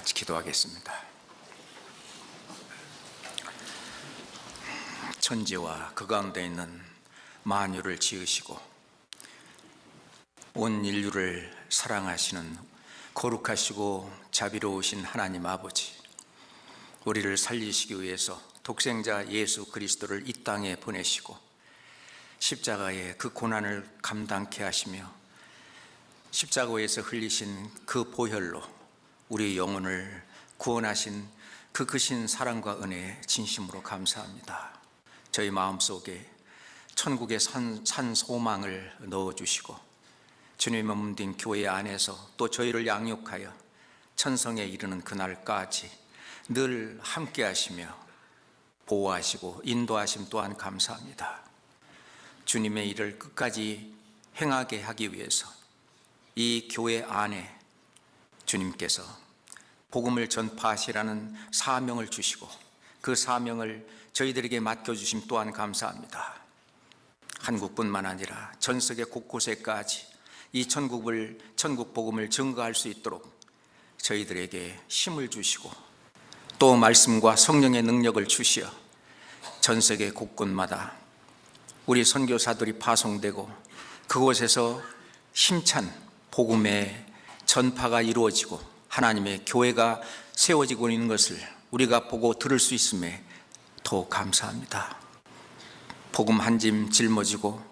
같이 기도하겠습니다. 천지와 그 가운데 있는 만유를 지으시고 온 인류를 사랑하시는 거룩하시고 자비로우신 하나님 아버지, 우리를 살리시기 위해서 독생자 예수 그리스도를 이 땅에 보내시고 십자가의 그 고난을 감당케 하시며 십자가에서 흘리신 그 보혈로 우리 영혼을 구원하신 그 크신 사랑과 은혜에 진심으로 감사합니다. 저희 마음속에 천국의 산 소망을 넣어주시고 주님의 몸된 교회 안에서 또 저희를 양육하여 천성에 이르는 그날까지 늘 함께 하시며 보호하시고 인도하심 또한 감사합니다. 주님의 일을 끝까지 행하게 하기 위해서 이 교회 안에 주님께서 복음을 전파하시라는 사명을 주시고 그 사명을 저희들에게 맡겨주심 또한 감사합니다. 한국뿐만 아니라 전 세계 곳곳에까지 이 천국 복음을 증거할 수 있도록 저희들에게 힘을 주시고 또 말씀과 성령의 능력을 주시어 전 세계 곳곳마다 우리 선교사들이 파송되고 그곳에서 힘찬 복음의 전파가 이루어지고 하나님의 교회가 세워지고 있는 것을 우리가 보고 들을 수 있음에 더 감사합니다. 복음 한 짐 짊어지고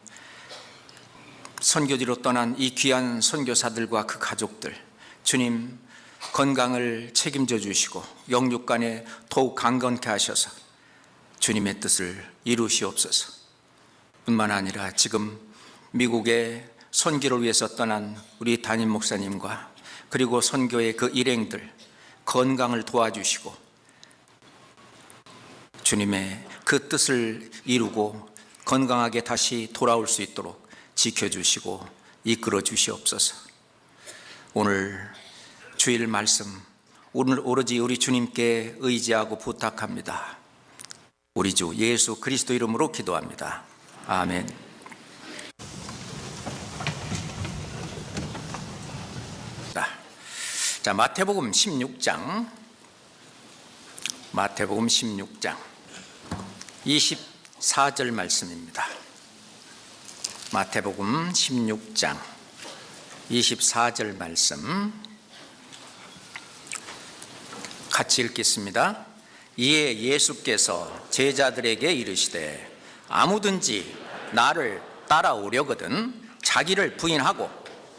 선교지로 떠난 이 귀한 선교사들과 그 가족들, 주님 건강을 책임져 주시고 영육간에 더욱 강건케 하셔서 주님의 뜻을 이루시옵소서. 뿐만 아니라 지금 미국의 선교를 위해서 떠난 우리 담임 목사님과 그리고 선교의 그 일행들 건강을 도와주시고 주님의 그 뜻을 이루고 건강하게 다시 돌아올 수 있도록 지켜주시고 이끌어 주시옵소서. 오늘 주일 말씀, 오늘 오로지 우리 주님께 의지하고 부탁합니다. 우리 주 예수 그리스도 이름으로 기도합니다. 아멘. 자, 마태복음 16장 24절 말씀입니다. 마태복음 16장 24절 말씀 같이 읽겠습니다. 이에 예수께서 제자들에게 이르시되 아무든지 나를 따라오려거든 자기를 부인하고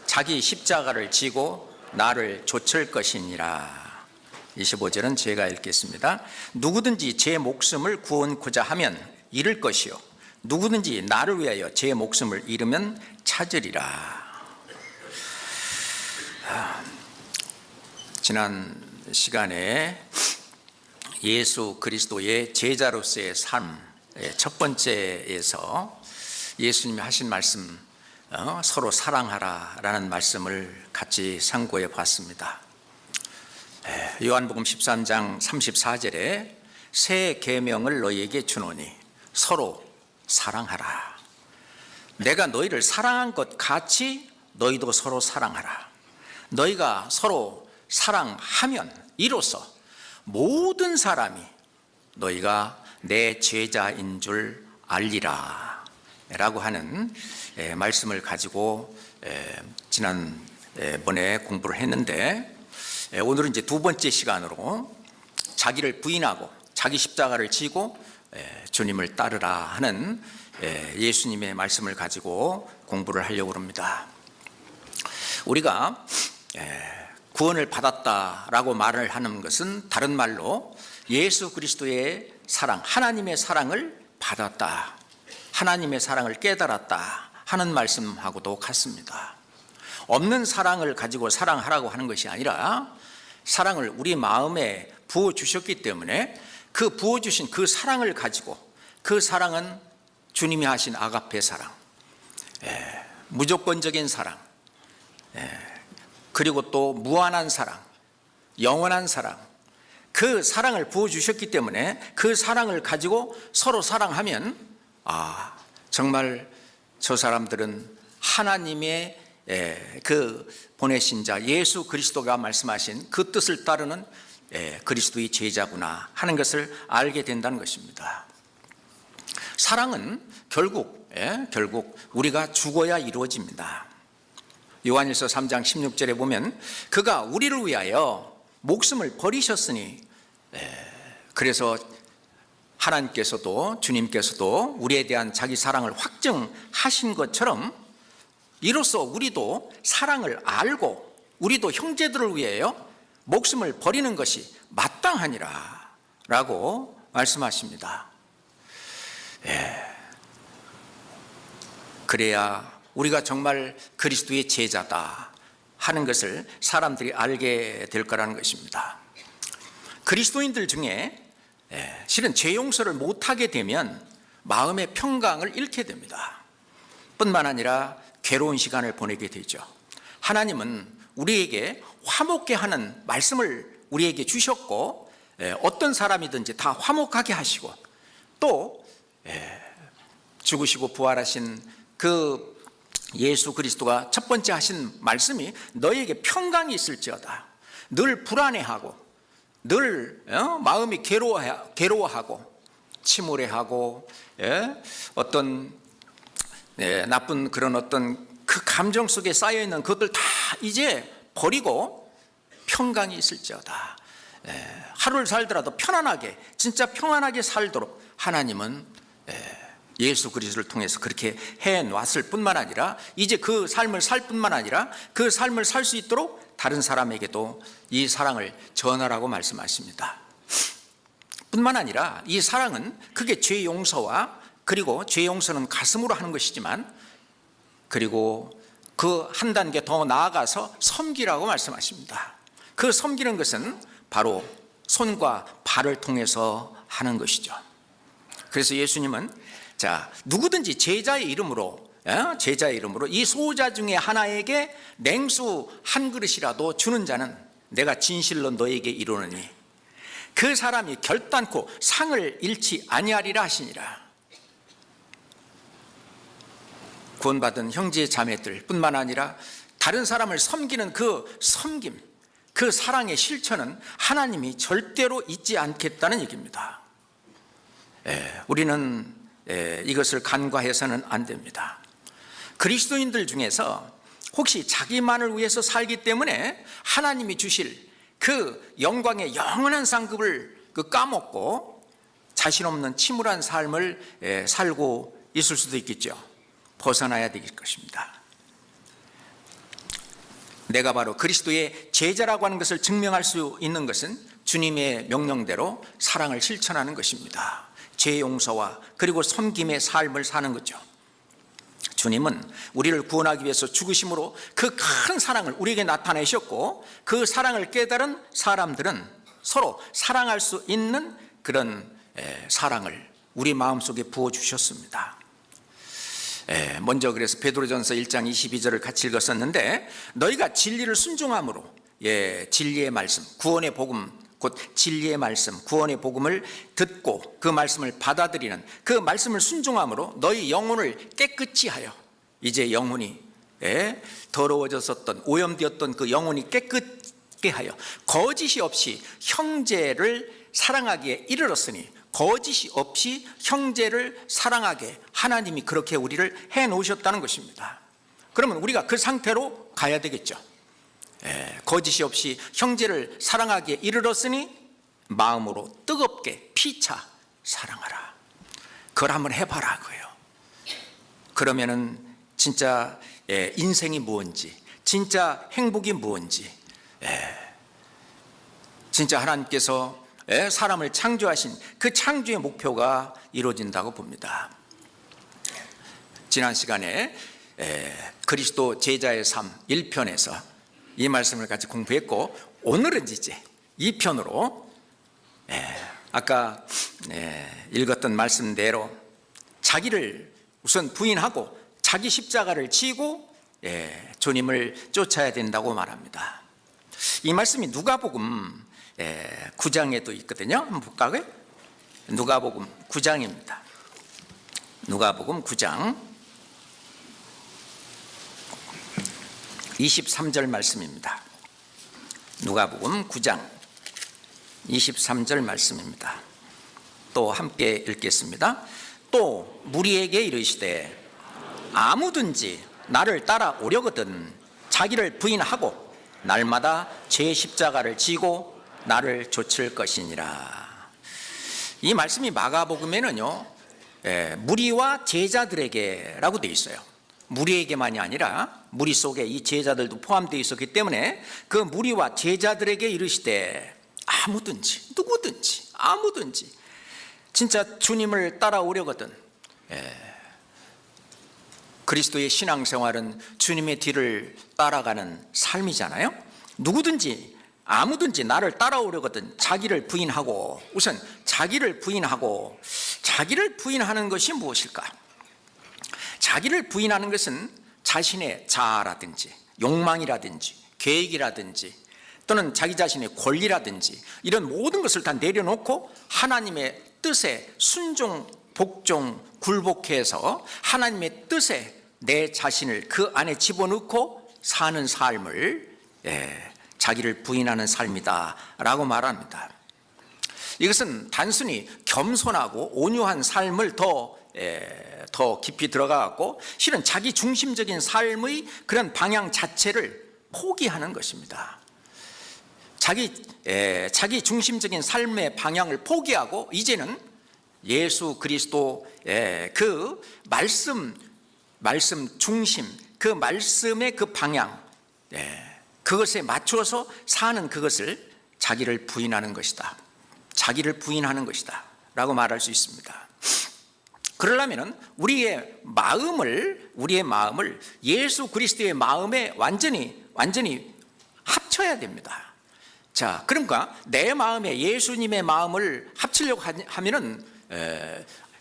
자기 십자가를 지고 나를 좇을 것이니라. 25절은 제가 읽겠습니다. 누구든지 제 목숨을 구원코자 하면 잃을 것이요 누구든지 나를 위하여 제 목숨을 잃으면 찾으리라. 지난 시간에 예수 그리스도의 제자로서의 삶 첫 번째에서 예수님이 하신 말씀, 서로 사랑하라라는 말씀을 같이 상고해 봤습니다. 요한복음 13장 34절에 새 계명을 너희에게 주노니 서로 사랑하라. 내가 너희를 사랑한 것 같이 너희도 서로 사랑하라. 너희가 서로 사랑하면 이로써 모든 사람이 너희가 내 제자인 줄 알리라 라고 하는 말씀을 가지고 지난번에 공부를 했는데, 오늘은 이제 두 번째 시간으로 자기를 부인하고 자기 십자가를 지고 주님을 따르라 하는 예수님의 말씀을 가지고 공부를 하려고 합니다. 우리가 구원을 받았다라고 말을 하는 것은 다른 말로 예수 그리스도의 사랑, 하나님의 사랑을 받았다, 하나님의 사랑을 깨달았다 하는 말씀하고도 같습니다. 없는 사랑을 가지고 사랑하라고 하는 것이 아니라 사랑을 우리 마음에 부어주셨기 때문에 그 부어주신 그 사랑을 가지고, 그 사랑은 주님이 하신 아가페 사랑, 무조건적인 사랑, 그리고 또 무한한 사랑, 영원한 사랑, 그 사랑을 부어주셨기 때문에 그 사랑을 가지고 서로 사랑하면 정말 저 사람들은 하나님의 그 보내신 자 예수 그리스도가 말씀하신 그 뜻을 따르는 그리스도의 제자구나 하는 것을 알게 된다는 것입니다. 사랑은 결국 우리가 죽어야 이루어집니다. 요한일서 3장 16절에 보면 그가 우리를 위하여 목숨을 버리셨으니, 그래서 하나님께서도 주님께서도 우리에 대한 자기 사랑을 확증하신 것처럼 이로써 우리도 사랑을 알고 우리도 형제들을 위하여 목숨을 버리는 것이 마땅하니라 라고 말씀하십니다. 그래야 우리가 정말 그리스도의 제자다 하는 것을 사람들이 알게 될 거라는 것입니다. 그리스도인들 중에 실은 죄 용서를 못하게 되면 마음의 평강을 잃게 됩니다. 뿐만 아니라 괴로운 시간을 보내게 되죠. 하나님은 우리에게 화목케 하는 말씀을 우리에게 주셨고, 어떤 사람이든지 다 화목하게 하시고, 또 죽으시고 부활하신 그 예수 그리스도가 첫 번째 하신 말씀이 너희에게 평강이 있을지어다. 늘 불안해하고 늘 마음이 괴로워하고 침울해하고 어떤 나쁜 그런 어떤 그 감정 속에 쌓여있는 그것들 다 이제 버리고 평강이 있을지어다. 하루를 살더라도 편안하게, 진짜 평안하게 살도록 하나님은 예수 그리스도를 통해서 그렇게 해놨을 뿐만 아니라 이제 그 삶을 살 뿐만 아니라 그 삶을 살 수 있도록 다른 사람에게도 이 사랑을 전하라고 말씀하십니다. 뿐만 아니라 이 사랑은 그게 죄 용서와, 그리고 죄 용서는 가슴으로 하는 것이지만, 그리고 그 한 단계 더 나아가서 섬기라고 말씀하십니다. 그 섬기는 것은 바로 손과 발을 통해서 하는 것이죠. 그래서 예수님은 누구든지 제자의 이름으로 이 소자 중에 하나에게 냉수 한 그릇이라도 주는 자는 내가 진실로 너에게 이르노니 그 사람이 결단코 상을 잃지 아니하리라 하시니라. 구원받은 형제 자매들 뿐만 아니라 다른 사람을 섬기는 그 섬김, 그 사랑의 실천은 하나님이 절대로 잊지 않겠다는 얘기입니다. 우리는 이것을 간과해서는 안 됩니다. 그리스도인들 중에서 혹시 자기만을 위해서 살기 때문에 하나님이 주실 그 영광의 영원한 상급을 까먹고 자신 없는 침울한 삶을 살고 있을 수도 있겠죠. 벗어나야 될 것입니다. 내가 바로 그리스도의 제자라고 하는 것을 증명할 수 있는 것은 주님의 명령대로 사랑을 실천하는 것입니다. 죄 용서와 그리고 섬김의 삶을 사는 거죠. 주님은 우리를 구원하기 위해서 죽으심으로 그 큰 사랑을 우리에게 나타내셨고, 그 사랑을 깨달은 사람들은 서로 사랑할 수 있는 그런 사랑을 우리 마음속에 부어주셨습니다. 먼저 그래서 베드로전서 1장 22절을 같이 읽었었는데, 너희가 진리를 순종함으로 진리의 말씀, 구원의 복음, 곧 진리의 말씀, 구원의 복음을 듣고 그 말씀을 받아들이는 그 말씀을 순종함으로 너희 영혼을 깨끗이 하여, 이제 영혼이 더러워졌었던 오염되었던 그 영혼이 깨끗게 하여 거짓이 없이 형제를 사랑하기에 이르렀으니, 거짓이 없이 형제를 사랑하게 하나님이 그렇게 우리를 해 놓으셨다는 것입니다. 그러면 우리가 그 상태로 가야 되겠죠. 거짓이 없이 형제를 사랑하기에 이르렀으니 마음으로 뜨겁게 피차 사랑하라. 그걸 한번 해봐라 그요. 그러면은 진짜 인생이 무엇인지, 진짜 행복이 무엇인지, 진짜 하나님께서 사람을 창조하신 그 창조의 목표가 이루어진다고 봅니다. 지난 시간에 그리스도 제자의 삶 1편에서 이 말씀을 같이 공부했고, 오늘은 이제 2편으로 아까 읽었던 말씀대로 자기를 우선 부인하고 자기 십자가를 지고 주님을 쫓아야 된다고 말합니다. 이 말씀이 누가복음 9장에도 있거든요. 한번 볼까요? 누가복음 9장입니다. 누가복음 9장 23절 말씀입니다. 누가복음 9장 23절 말씀입니다. 또 함께 읽겠습니다. 또 무리에게 이르시되 아무든지 나를 따라오려거든 자기를 부인하고 날마다 제 십자가를 지고 나를 좇을 것이니라. 이 말씀이 마가복음에는요, 무리와 제자들에게라고 되어 있어요. 무리에게만이 아니라 무리 속에 이 제자들도 포함되어 있었기 때문에 그 무리와 제자들에게 이르시되 아무든지, 누구든지, 아무든지 진짜 주님을 따라오려거든. 그리스도의 신앙생활은 주님의 뒤를 따라가는 삶이잖아요. 누구든지 아무든지 나를 따라오려거든 자기를 부인하고, 우선 자기를 부인하는 것이 무엇일까? 자기를 부인하는 것은 자신의 자아라든지 욕망이라든지 계획이라든지 또는 자기 자신의 권리라든지 이런 모든 것을 다 내려놓고 하나님의 뜻에 순종, 복종, 굴복해서 하나님의 뜻에 내 자신을 그 안에 집어넣고 사는 삶을 자기를 부인하는 삶이다 라고 말합니다. 이것은 단순히 겸손하고 온유한 삶을 더 깊이 들어가고 실은 자기 중심적인 삶의 그런 방향 자체를 포기하는 것입니다. 자기 중심적인 삶의 방향을 포기하고 이제는 예수 그리스도의 그 말씀 중심, 그 말씀의 그 방향, 그것에 맞춰서 사는 그것을 자기를 부인하는 것이다. 자기를 부인하는 것이다 라고 말할 수 있습니다. 그러려면 우리의 마음을 예수 그리스도의 마음에 완전히 합쳐야 됩니다. 자, 그러니까 내 마음에 예수님의 마음을 합치려고 하면은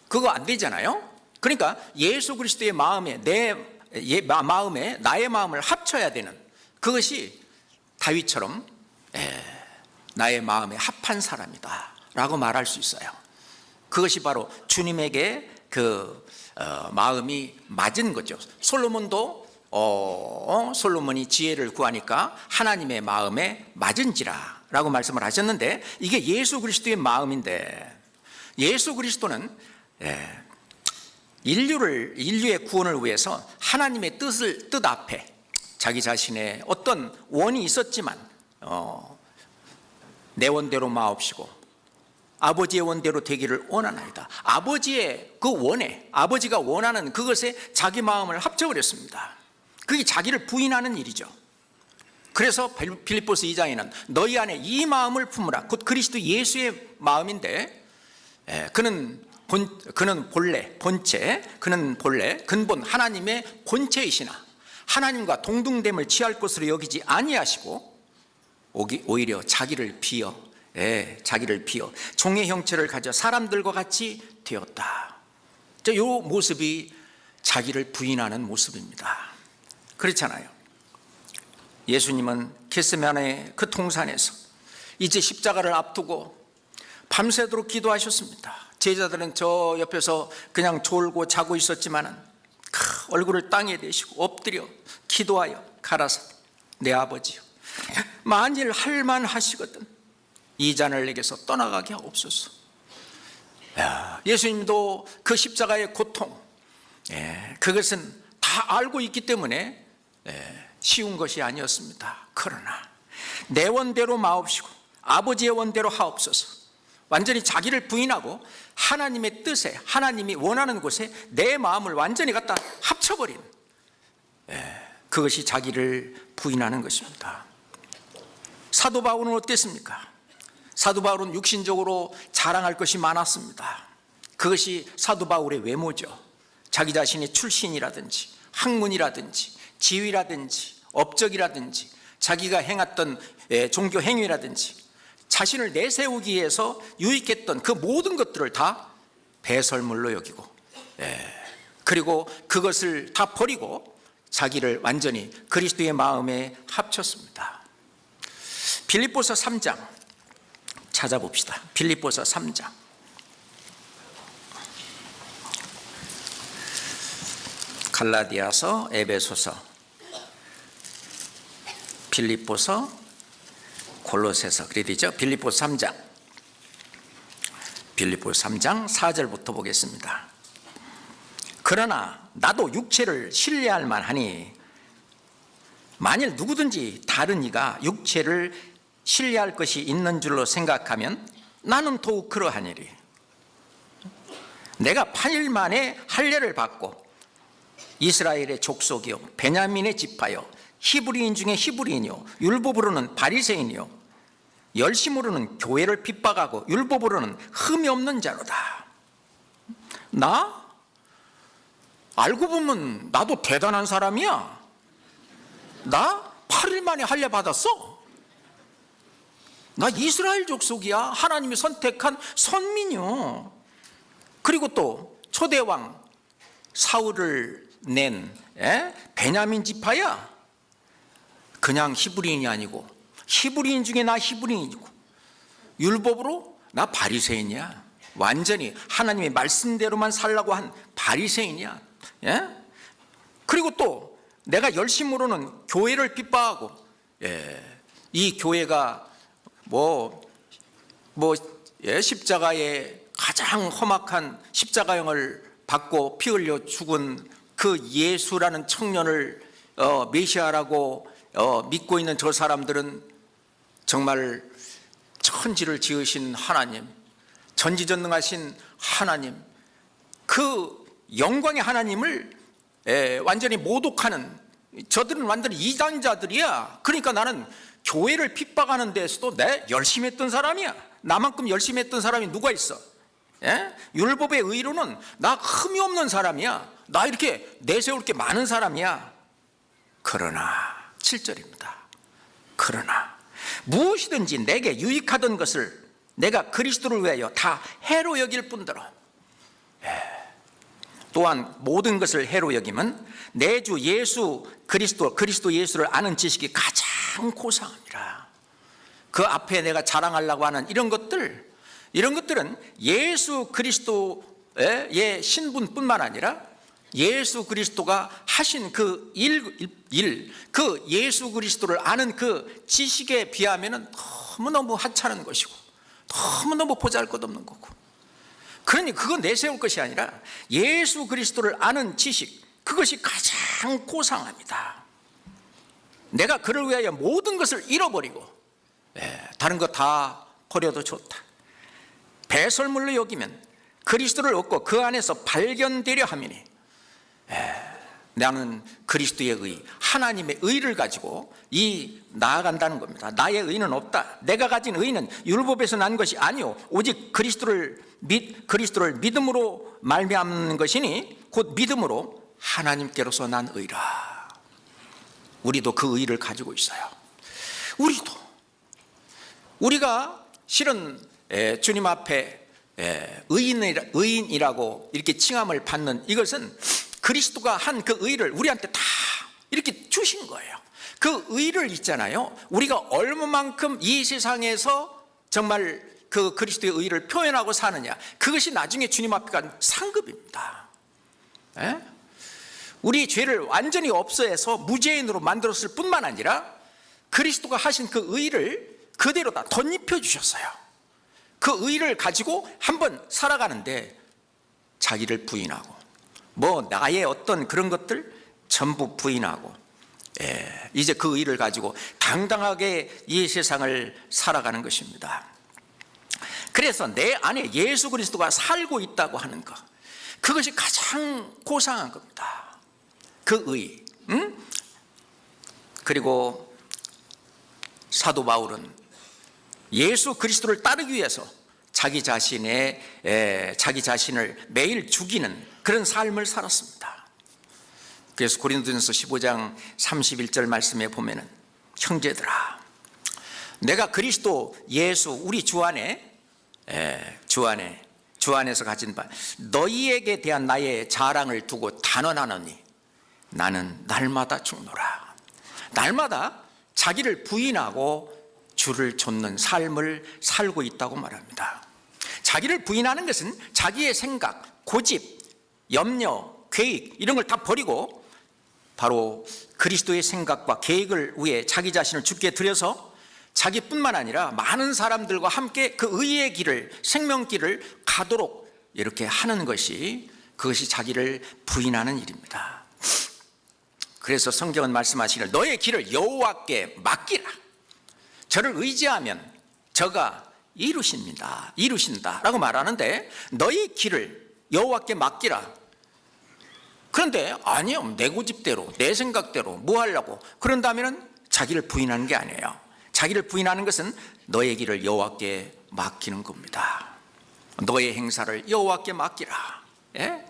그거 안 되잖아요. 그러니까 예수 그리스도의 마음에 나의 마음을 합쳐야 되는, 그것이 다윗처럼 나의 마음에 합한 사람이다 라고 말할 수 있어요. 그것이 바로 주님에게 그 마음이 맞은 거죠. 솔로몬이 지혜를 구하니까 하나님의 마음에 맞은지라 라고 말씀을 하셨는데, 이게 예수 그리스도의 마음인데, 예수 그리스도는 인류의 구원을 위해서 하나님의 뜻 앞에 자기 자신의 어떤 원이 있었지만 내 원대로 마옵시고 아버지의 원대로 되기를 원하나이다. 아버지의 그 원에, 아버지가 원하는 그것에 자기 마음을 합쳐버렸습니다. 그게 자기를 부인하는 일이죠. 그래서 빌립보서 2장에는 너희 안에 이 마음을 품으라, 곧 그리스도 예수의 마음인데, 그는 본래, 근본 하나님의 본체이시나 하나님과 동등됨을 취할 것으로 여기지 아니하시고 오히려 자기를 비어 종의 형체를 가져 사람들과 같이 되었다. 이 모습이 자기를 부인하는 모습입니다. 그렇잖아요. 예수님은 겟세마네 그 동산에서 이제 십자가를 앞두고 밤새도록 기도하셨습니다. 제자들은 저 옆에서 그냥 졸고 자고 있었지만은 얼굴을 땅에 대시고 엎드려 기도하여 가라사대 내 아버지여, 만일 할만하시거든 이 잔을 내게서 떠나가게 하옵소서. 예수님도 그 십자가의 고통, 그것은 다 알고 있기 때문에 쉬운 것이 아니었습니다. 그러나 내 원대로 마옵시고 아버지의 원대로 하옵소서. 완전히 자기를 부인하고 하나님의 뜻에, 하나님이 원하는 곳에 내 마음을 완전히 갖다 합쳐버린, 그것이 자기를 부인하는 것입니다. 사도 바울은 어땠습니까? 사도 바울은 육신적으로 자랑할 것이 많았습니다. 그것이 사도 바울의 외모죠. 자기 자신의 출신이라든지 학문이라든지 지위라든지 업적이라든지 자기가 행했던 종교 행위라든지 자신을 내세우기 위해서 유익했던 그 모든 것들을 다 배설물로 여기고, 그리고 그것을 다 버리고 자기를 완전히 그리스도의 마음에 합쳤습니다. 빌립보서 3장 찾아봅시다. 빌립보서 3장. 갈라디아서, 에베소서, 빌립보서, 골로새서, 그래 되죠? 빌립보서 3장 빌립보서 3장 4절부터 보겠습니다. 그러나 나도 육체를 신뢰할 만하니 만일 누구든지 다른 이가 육체를 신뢰할 것이 있는 줄로 생각하면 나는 더욱 그러하니리. 내가 8일 만에 할례를 받고 이스라엘의 족속이요 베냐민의 지파요 히브리인 중에 히브리인이요 율법으로는 바리새인이요 열심으로는 교회를 핍박하고 율법으로는 흠이 없는 자로다. 나? 알고 보면 나도 대단한 사람이야. 나 8일 만에 할례 받았어. 나 이스라엘 족속이야. 하나님이 선택한 선민이요. 그리고 또 초대왕 사울을 낸 베냐민 지파야. 그냥 히브리인이 아니고 히브리인 중에 나 히브리인이고 율법으로 나 바리새인이야. 완전히 하나님의 말씀대로만 살라고 한 바리새인이야. 그리고 또 내가 열심으로는 교회를 핍박하고 이 교회가 십자가의 가장 험악한 십자가형을 받고 피 흘려 죽은 그 예수라는 청년을 메시아라고 믿고 있는 저 사람들은 정말 천지를 지으신 하나님, 전지전능하신 하나님, 그 영광의 하나님을 완전히 모독하는, 저들은 완전히 이단자들이야. 그러니까 나는 교회를 핍박하는 데에서도 내 열심히 했던 사람이야. 나만큼 열심히 했던 사람이 누가 있어? 율법의 의로는 나 흠이 없는 사람이야. 나 이렇게 내세울 게 많은 사람이야. 그러나 7절입니다. 그러나 무엇이든지 내게 유익하던 것을 내가 그리스도를 위하여 다 해로 여길 뿐더러 또한 모든 것을 해로 여김은 내 주 예수 그리스도 예수를 아는 지식이 가장 고상합니다. 그 앞에 내가 자랑하려고 하는 이런 것들은 예수 그리스도의 신분뿐만 아니라 예수 그리스도가 하신 그 그 예수 그리스도를 아는 그 지식에 비하면 너무너무 하찮은 것이고 너무너무 보잘것없는 거고, 그러니 그건 내세울 것이 아니라 예수 그리스도를 아는 지식, 그것이 가장 고상합니다. 내가 그를 위하여 모든 것을 잃어버리고 다른 거 다 버려도 좋다. 배설물로 여기면 그리스도를 얻고 그 안에서 발견되려 함이니 나는 그리스도의 의, 하나님의 의를 가지고 나아간다는 겁니다. 나의 의는 없다. 내가 가진 의는 율법에서 난 것이 아니오 오직 그리스도를 믿음으로 말미암는 것이니 곧 믿음으로 하나님께로서 난 의라. 우리도 그 의를 가지고 있어요. 우리가 실은 주님 앞에 의인이라고 이렇게 칭함을 받는 이것은 그리스도가 한 그 의를 우리한테 다 이렇게 주신 거예요. 그 의를 있잖아요. 우리가 얼마만큼 이 세상에서 정말 그 그리스도의 의를 표현하고 사느냐, 그것이 나중에 주님 앞에 간 상급입니다. 우리 죄를 완전히 없애서 무죄인으로 만들었을 뿐만 아니라 그리스도가 하신 그 의를 그대로 다 덧입혀 주셨어요. 그 의를 가지고 한번 살아가는데 자기를 부인하고 나의 어떤 그런 것들 전부 부인하고 이제 그 의를 가지고 당당하게 이 세상을 살아가는 것입니다. 그래서 내 안에 예수 그리스도가 살고 있다고 하는 것, 그것이 가장 고상한 겁니다. 그 의. 그리고 사도 바울은 예수 그리스도를 따르기 위해서 자기 자신을 매일 죽이는 그런 삶을 살았습니다. 그래서 고린도전서 15장 31절 말씀에 보면은 형제들아, 내가 그리스도 예수 우리 주 안에서 가진 바 너희에게 대한 나의 자랑을 두고 단언하노니 나는 날마다 죽노라. 날마다 자기를 부인하고 주를 좇는 삶을 살고 있다고 말합니다. 자기를 부인하는 것은 자기의 생각, 고집, 염려, 계획 이런 걸 다 버리고 바로 그리스도의 생각과 계획을 위해 자기 자신을 주께 드려서 자기뿐만 아니라 많은 사람들과 함께 그 의의 길을, 생명길을 가도록 이렇게 하는 것이, 그것이 자기를 부인하는 일입니다. 그래서 성경은 말씀하시기를 너의 길을 여호와께 맡기라. 저를 의지하면 저가 이루신다 라고 말하는데, 너의 길을 여호와께 맡기라. 그런데 아니요, 내 고집대로, 내 생각대로 뭐 하려고 그런다면 자기를 부인하는 게 아니에요. 자기를 부인하는 것은 너의 길을 여호와께 맡기는 겁니다. 너의 행사를 여호와께 맡기라. 예?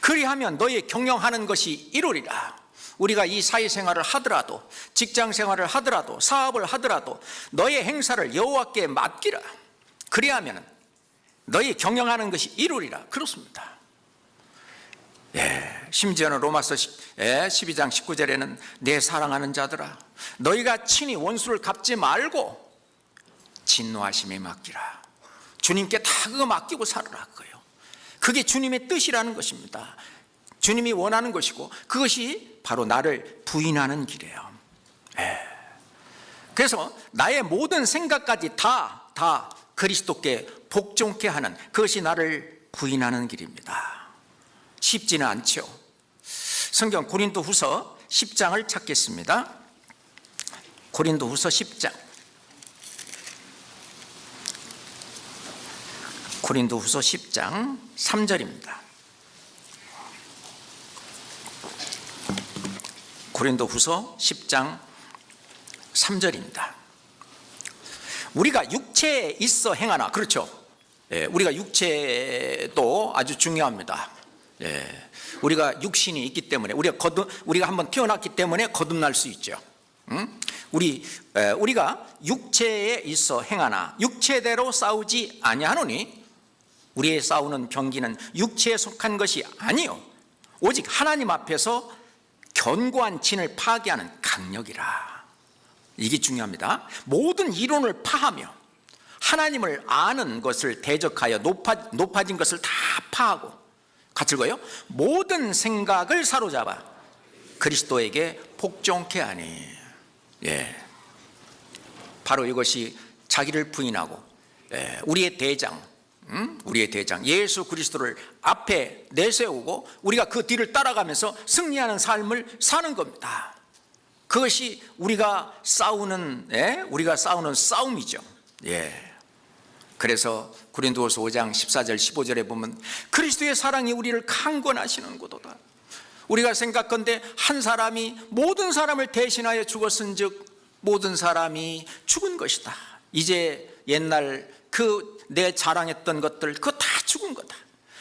그리하면 너의 경영하는 것이 이루리라. 우리가 이 사회생활을 하더라도, 직장생활을 하더라도, 사업을 하더라도 너의 행사를 여호와께 맡기라. 그리하면 너희 경영하는 것이 이루리라. 그렇습니다. 심지어는 로마서 12장 19절에는 내 사랑하는 자들아, 너희가 친히 원수를 갚지 말고 진노하심에 맡기라. 주님께 다 그거 맡기고 살으라. 그거예요. 그게 주님의 뜻이라는 것입니다. 주님이 원하는 것이고, 그것이 바로 나를 부인하는 길이에요. 그래서 나의 모든 생각까지 다 그리스도께 복종케 하는, 그것이 나를 부인하는 길입니다. 쉽지는 않죠. 성경 고린도후서 10장을 찾겠습니다. 고린도후서 10장. 고린도후서 10장 3절입니다. 고린도후서 10장 3절입니다. 우리가 육체에 있어 행하나, 그렇죠? 우리가 육체도 아주 중요합니다. 우리가 육신이 있기 때문에, 우리가 한번 태어났기 때문에 거듭날 수 있죠. 우리가 육체에 있어 행하나 육체대로 싸우지 아니하노니, 우리의 싸우는 경기는 육체에 속한 것이 아니요 오직 하나님 앞에서 견고한 진을 파괴하는 강력이라. 이게 중요합니다. 모든 이론을 파하며 하나님을 아는 것을 대적하여 높아진 것을 다 파하고, 같이 읽어요. 모든 생각을 사로잡아 그리스도에게 복종케 하니. 바로 이것이 자기를 부인하고 우리의 대장 예수 그리스도를 앞에 내세우고 우리가 그 뒤를 따라가면서 승리하는 삶을 사는 겁니다. 그것이 우리가 싸우는 싸움이죠. 그래서 고린도후서 5장 14절 15절에 보면 그리스도의 사랑이 우리를 강권하시는 고도다. 우리가 생각건대 한 사람이 모든 사람을 대신하여 죽었은즉 모든 사람이 죽은 것이다. 이제 옛날 내 자랑했던 것들 그거 다 죽은 거다.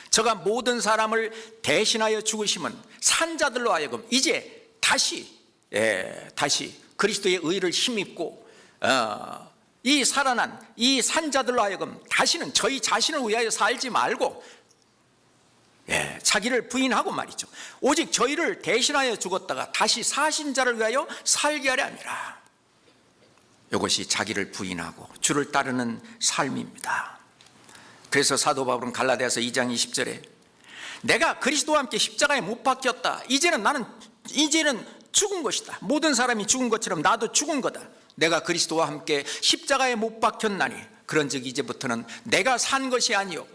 저가 모든 사람을 대신하여 죽으심은 산자들로 하여금 이제 다시 그리스도의 의를 힘입고 이 살아난 이 산자들로 하여금 다시는 저희 자신을 위하여 살지 말고 자기를 부인하고 말이죠. 오직 저희를 대신하여 죽었다가 다시 사신 자를 위하여 살게 하려 함이라. 이것이 자기를 부인하고 주를 따르는 삶입니다. 그래서 사도 바울은 갈라디아서 2장 20절에 내가 그리스도와 함께 십자가에 못 박혔다. 이제는 죽은 것이다. 모든 사람이 죽은 것처럼 나도 죽은 거다. 내가 그리스도와 함께 십자가에 못 박혔나니 그런즉 이제부터는 내가 산 것이 아니요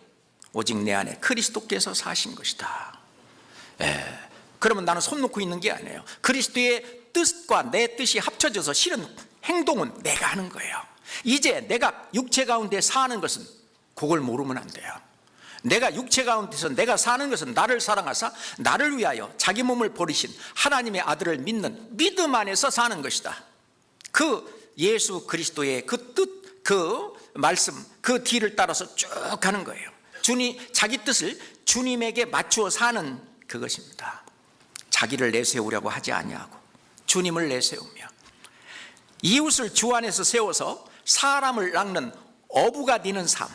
오직 내 안에 그리스도께서 사신 것이다. 그러면 나는 손 놓고 있는 게 아니에요. 그리스도의 뜻과 내 뜻이 합쳐져서 실은 행동은 내가 하는 거예요. 이제 내가 육체 가운데 사는 것은 그걸 모르면 안 돼요. 내가 육체 가운데서 내가 사는 것은 나를 사랑하사 나를 위하여 자기 몸을 버리신 하나님의 아들을 믿는 믿음 안에서 사는 것이다. 그 예수 그리스도의 그 뜻, 그 말씀, 그 뒤를 따라서 쭉 가는 거예요. 자기 뜻을 주님에게 맞추어 사는 그것입니다. 자기를 내세우려고 하지 아니하고 주님을 내세우며 이웃을 주 안에서 세워서 사람을 낚는 어부가 되는 삶,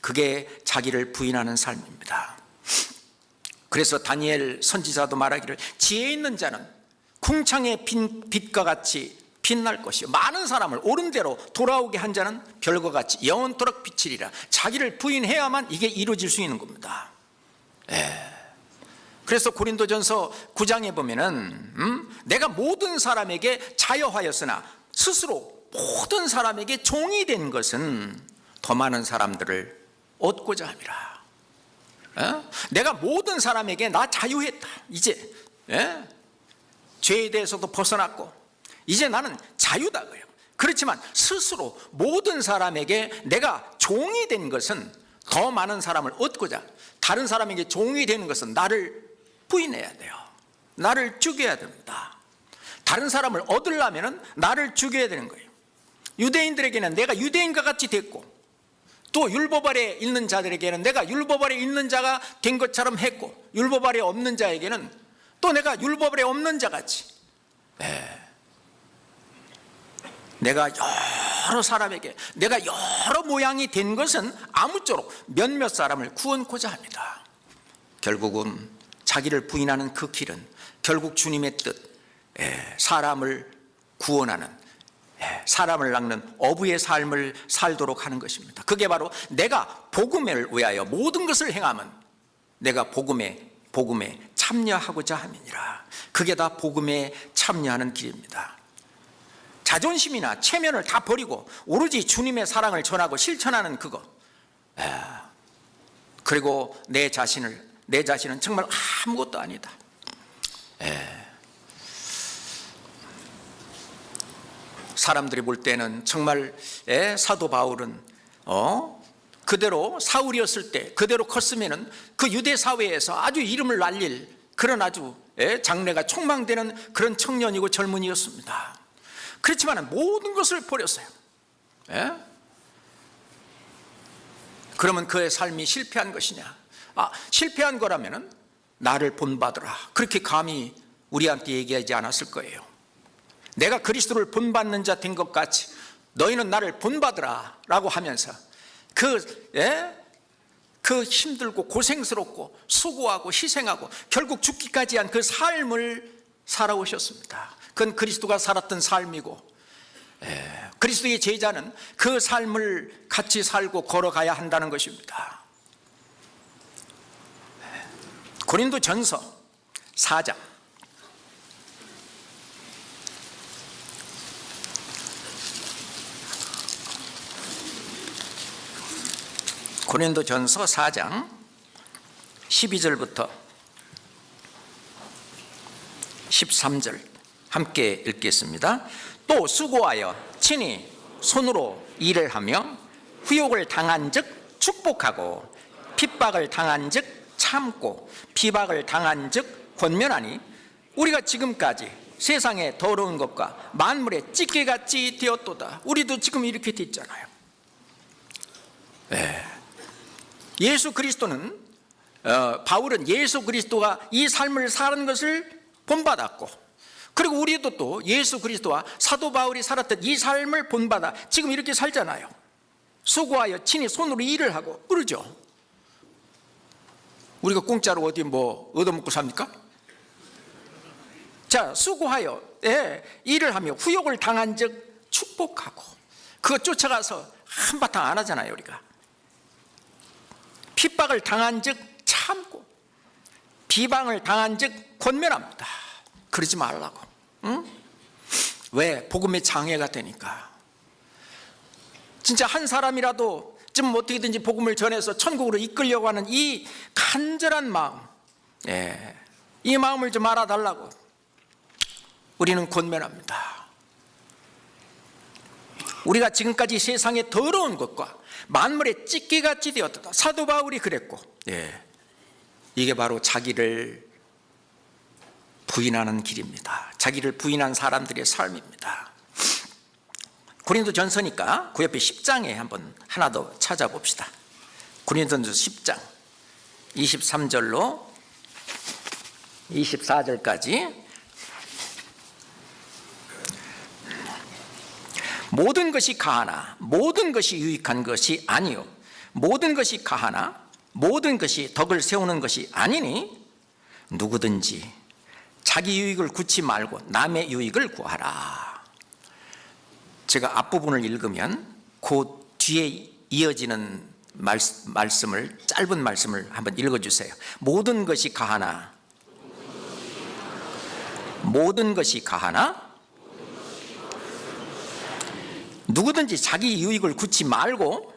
그게 자기를 부인하는 삶입니다. 그래서 다니엘 선지자도 말하기를 지혜 있는 자는 궁창의 빛과 같이 빛날 것이요 많은 사람을 옳은 대로 돌아오게 한 자는 별과 같이 영원토록 비치리라. 자기를 부인해야만 이게 이루어질 수 있는 겁니다. 그래서 고린도전서 9장에 보면은 내가 모든 사람에게 자여하였으나 스스로 모든 사람에게 종이 된 것은 더 많은 사람들을 얻고자 함이라. 내가 모든 사람에게 나 자유했다. 이제 죄에 대해서도 벗어났고 이제 나는 자유다. 그렇지만 스스로 모든 사람에게 내가 종이 된 것은 더 많은 사람을 얻고자, 다른 사람에게 종이 되는 것은 나를 부인해야 돼요. 나를 죽여야 됩니다. 다른 사람을 얻으려면 나를 죽여야 되는 거예요. 유대인들에게는 내가 유대인과 같이 됐고, 또 율법 아래 있는 자들에게는 내가 율법 아래 있는 자가 된 것처럼 했고, 율법 아래 없는 자에게는 또 내가 율법 아래 없는 자같이, 내가 여러 사람에게 내가 여러 모양이 된 것은 아무쪼록 몇몇 사람을 구원코자 합니다. 결국은 자기를 부인하는 그 길은 결국 주님의 뜻, 사람을 구원하는, 사람을 낚는 어부의 삶을 살도록 하는 것입니다. 그게 바로 내가 복음을 위하여 모든 것을 행하면 내가 복음에 참여하고자 함이니라. 그게 다 복음에 참여하는 길입니다. 자존심이나 체면을 다 버리고 오로지 주님의 사랑을 전하고 실천하는 그거, 그리고 내 자신은 정말 아무것도 아니다. 사람들이 볼 때는 정말 사도 바울은 그대로 사울이었을 때 그대로 컸으면은 그 유대 사회에서 아주 이름을 날릴 그런 아주 장래가 촉망되는 그런 청년이고 젊은이였습니다. 그렇지만 모든 것을 버렸어요. 그러면 그의 삶이 실패한 것이냐? 실패한 거라면은 나를 본받으라, 그렇게 감히 우리한테 얘기하지 않았을 거예요. 내가 그리스도를 본받는 자 된 것 같이 너희는 나를 본받으라 라고 하면서 그 힘들고 고생스럽고 수고하고 희생하고 결국 죽기까지 한 그 삶을 살아오셨습니다. 그건 그리스도가 살았던 삶이고, 그리스도의 제자는 그 삶을 같이 살고 걸어가야 한다는 것입니다. 고린도전서 4장 고린도전서 4장 12절부터 13절 함께 읽겠습니다. 또 수고하여 친히 손으로 일을 하며 후욕을 당한 즉 축복하고 핍박을 당한 즉 참고 비박을 당한 즉 권면하니 우리가 지금까지 세상의 더러운 것과 만물의 찌개같이 되었도다. 우리도 지금 이렇게 됐잖아요. 예수 그리스도는 바울은 예수 그리스도가 이 삶을 사는 것을 본받았고, 그리고 우리도 또 예수 그리스도와 사도 바울이 살았던 이 삶을 본받아 지금 이렇게 살잖아요. 수고하여 친히 손으로 일을 하고 그러죠. 우리가 공짜로 어디 얻어먹고 삽니까? 자, 수고하여 일을 하며 후욕을 당한 즉 축복하고, 그거 쫓아가서 한바탕 안 하잖아요. 우리가 핍박을 당한 즉 참고 비방을 당한 즉 권면합니다. 그러지 말라고. 왜? 복음의 장애가 되니까. 진짜 한 사람이라도 좀 어떻게든지 복음을 전해서 천국으로 이끌려고 하는 이 간절한 마음, 이 마음을 좀 알아달라고 우리는 권면합니다. 우리가 지금까지 세상의 더러운 것과 만물의 찢기같이 되었다. 사도 바울이 그랬고, 이게 바로 자기를 부인하는 길입니다. 자기를 부인한 사람들의 삶입니다. 고린도전서니까 그 옆에 10장에 한번 하나 더 찾아봅시다. 고린도전서 10장 23절로 24절까지. 모든 것이 가하나 모든 것이 유익한 것이 아니요 모든 것이 가하나 모든 것이 덕을 세우는 것이 아니니 누구든지 자기 유익을 구치 말고 남의 유익을 구하라. 제가 앞부분을 읽으면 그 뒤에 이어지는 말씀을, 짧은 말씀을 한번 읽어주세요. 모든 것이 가하나 모든 것이 가하나 누구든지 자기 유익을 굳지 말고.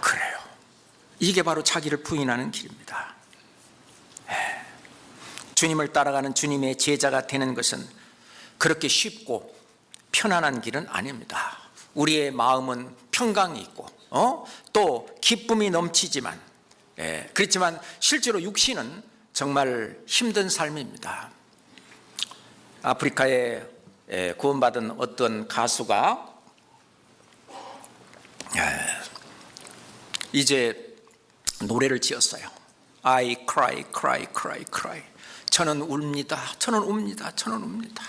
그래요. 이게 바로 자기를 부인하는 길입니다. 주님을 따라가는 주님의 제자가 되는 것은 그렇게 쉽고 편안한 길은 아닙니다. 우리의 마음은 평강이 있고 또 기쁨이 넘치지만, 그렇지만 실제로 육신은 정말 힘든 삶입니다. 아프리카에 구원받은 어떤 가수가 이제 노래를 지었어요. I cry, cry, cry, cry. 저는 웁니다. 저는 웁니다. 저는 웁니다.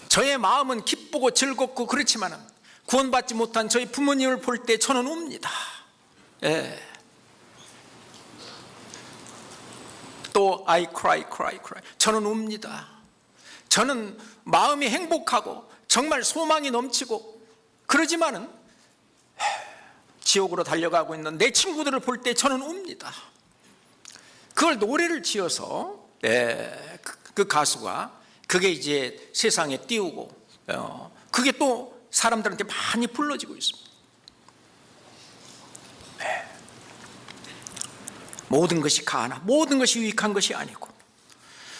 저의 마음은 기쁘고 즐겁고 그렇지만 구원받지 못한 저희 부모님을 볼 때 저는 웁니다. 또 I cry, cry, cry. 저는 웁니다. 저는 마음이 행복하고 정말 소망이 넘치고 그러지만은 지옥으로 달려가고 있는 내 친구들을 볼 때 저는 웁니다. 그걸 노래를 지어서 그 가수가 그게 이제 세상에 띄우고 그게 또 사람들한테 많이 불러지고 있습니다. 모든 것이 가하나 모든 것이 유익한 것이 아니고,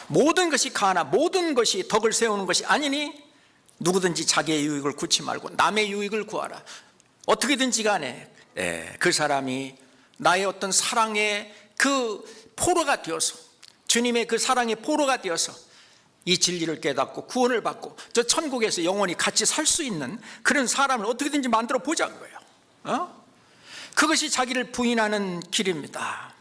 모든 것이 가하나 모든 것이 덕을 세우는 것이 아니니 누구든지 자기의 유익을 구치 말고 남의 유익을 구하라. 어떻게든지 간에 그 사람이 나의 어떤 사랑의 그 포로가 되어서, 주님의 그 사랑의 포로가 되어서 이 진리를 깨닫고 구원을 받고 저 천국에서 영원히 같이 살 수 있는 그런 사람을 어떻게든지 만들어 보자는 거예요. 그것이 자기를 부인하는 길입니다.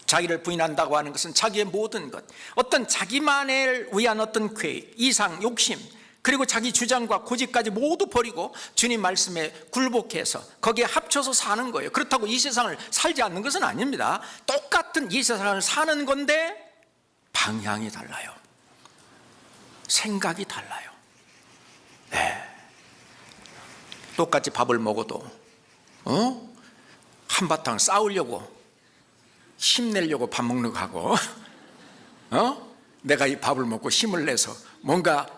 자기를 부인한다고 하는 것은 자기의 모든 것, 어떤 자기만을 위한 어떤 계획, 이상, 욕심, 그리고 자기 주장과 고집까지 모두 버리고 주님 말씀에 굴복해서 거기에 합쳐서 사는 거예요. 그렇다고 이 세상을 살지 않는 것은 아닙니다. 똑같은 이 세상을 사는 건데 방향이 달라요. 생각이 달라요. 똑같이 밥을 먹어도 한바탕 싸우려고 힘내려고 밥 먹는 거 하고 내가 이 밥을 먹고 힘을 내서 뭔가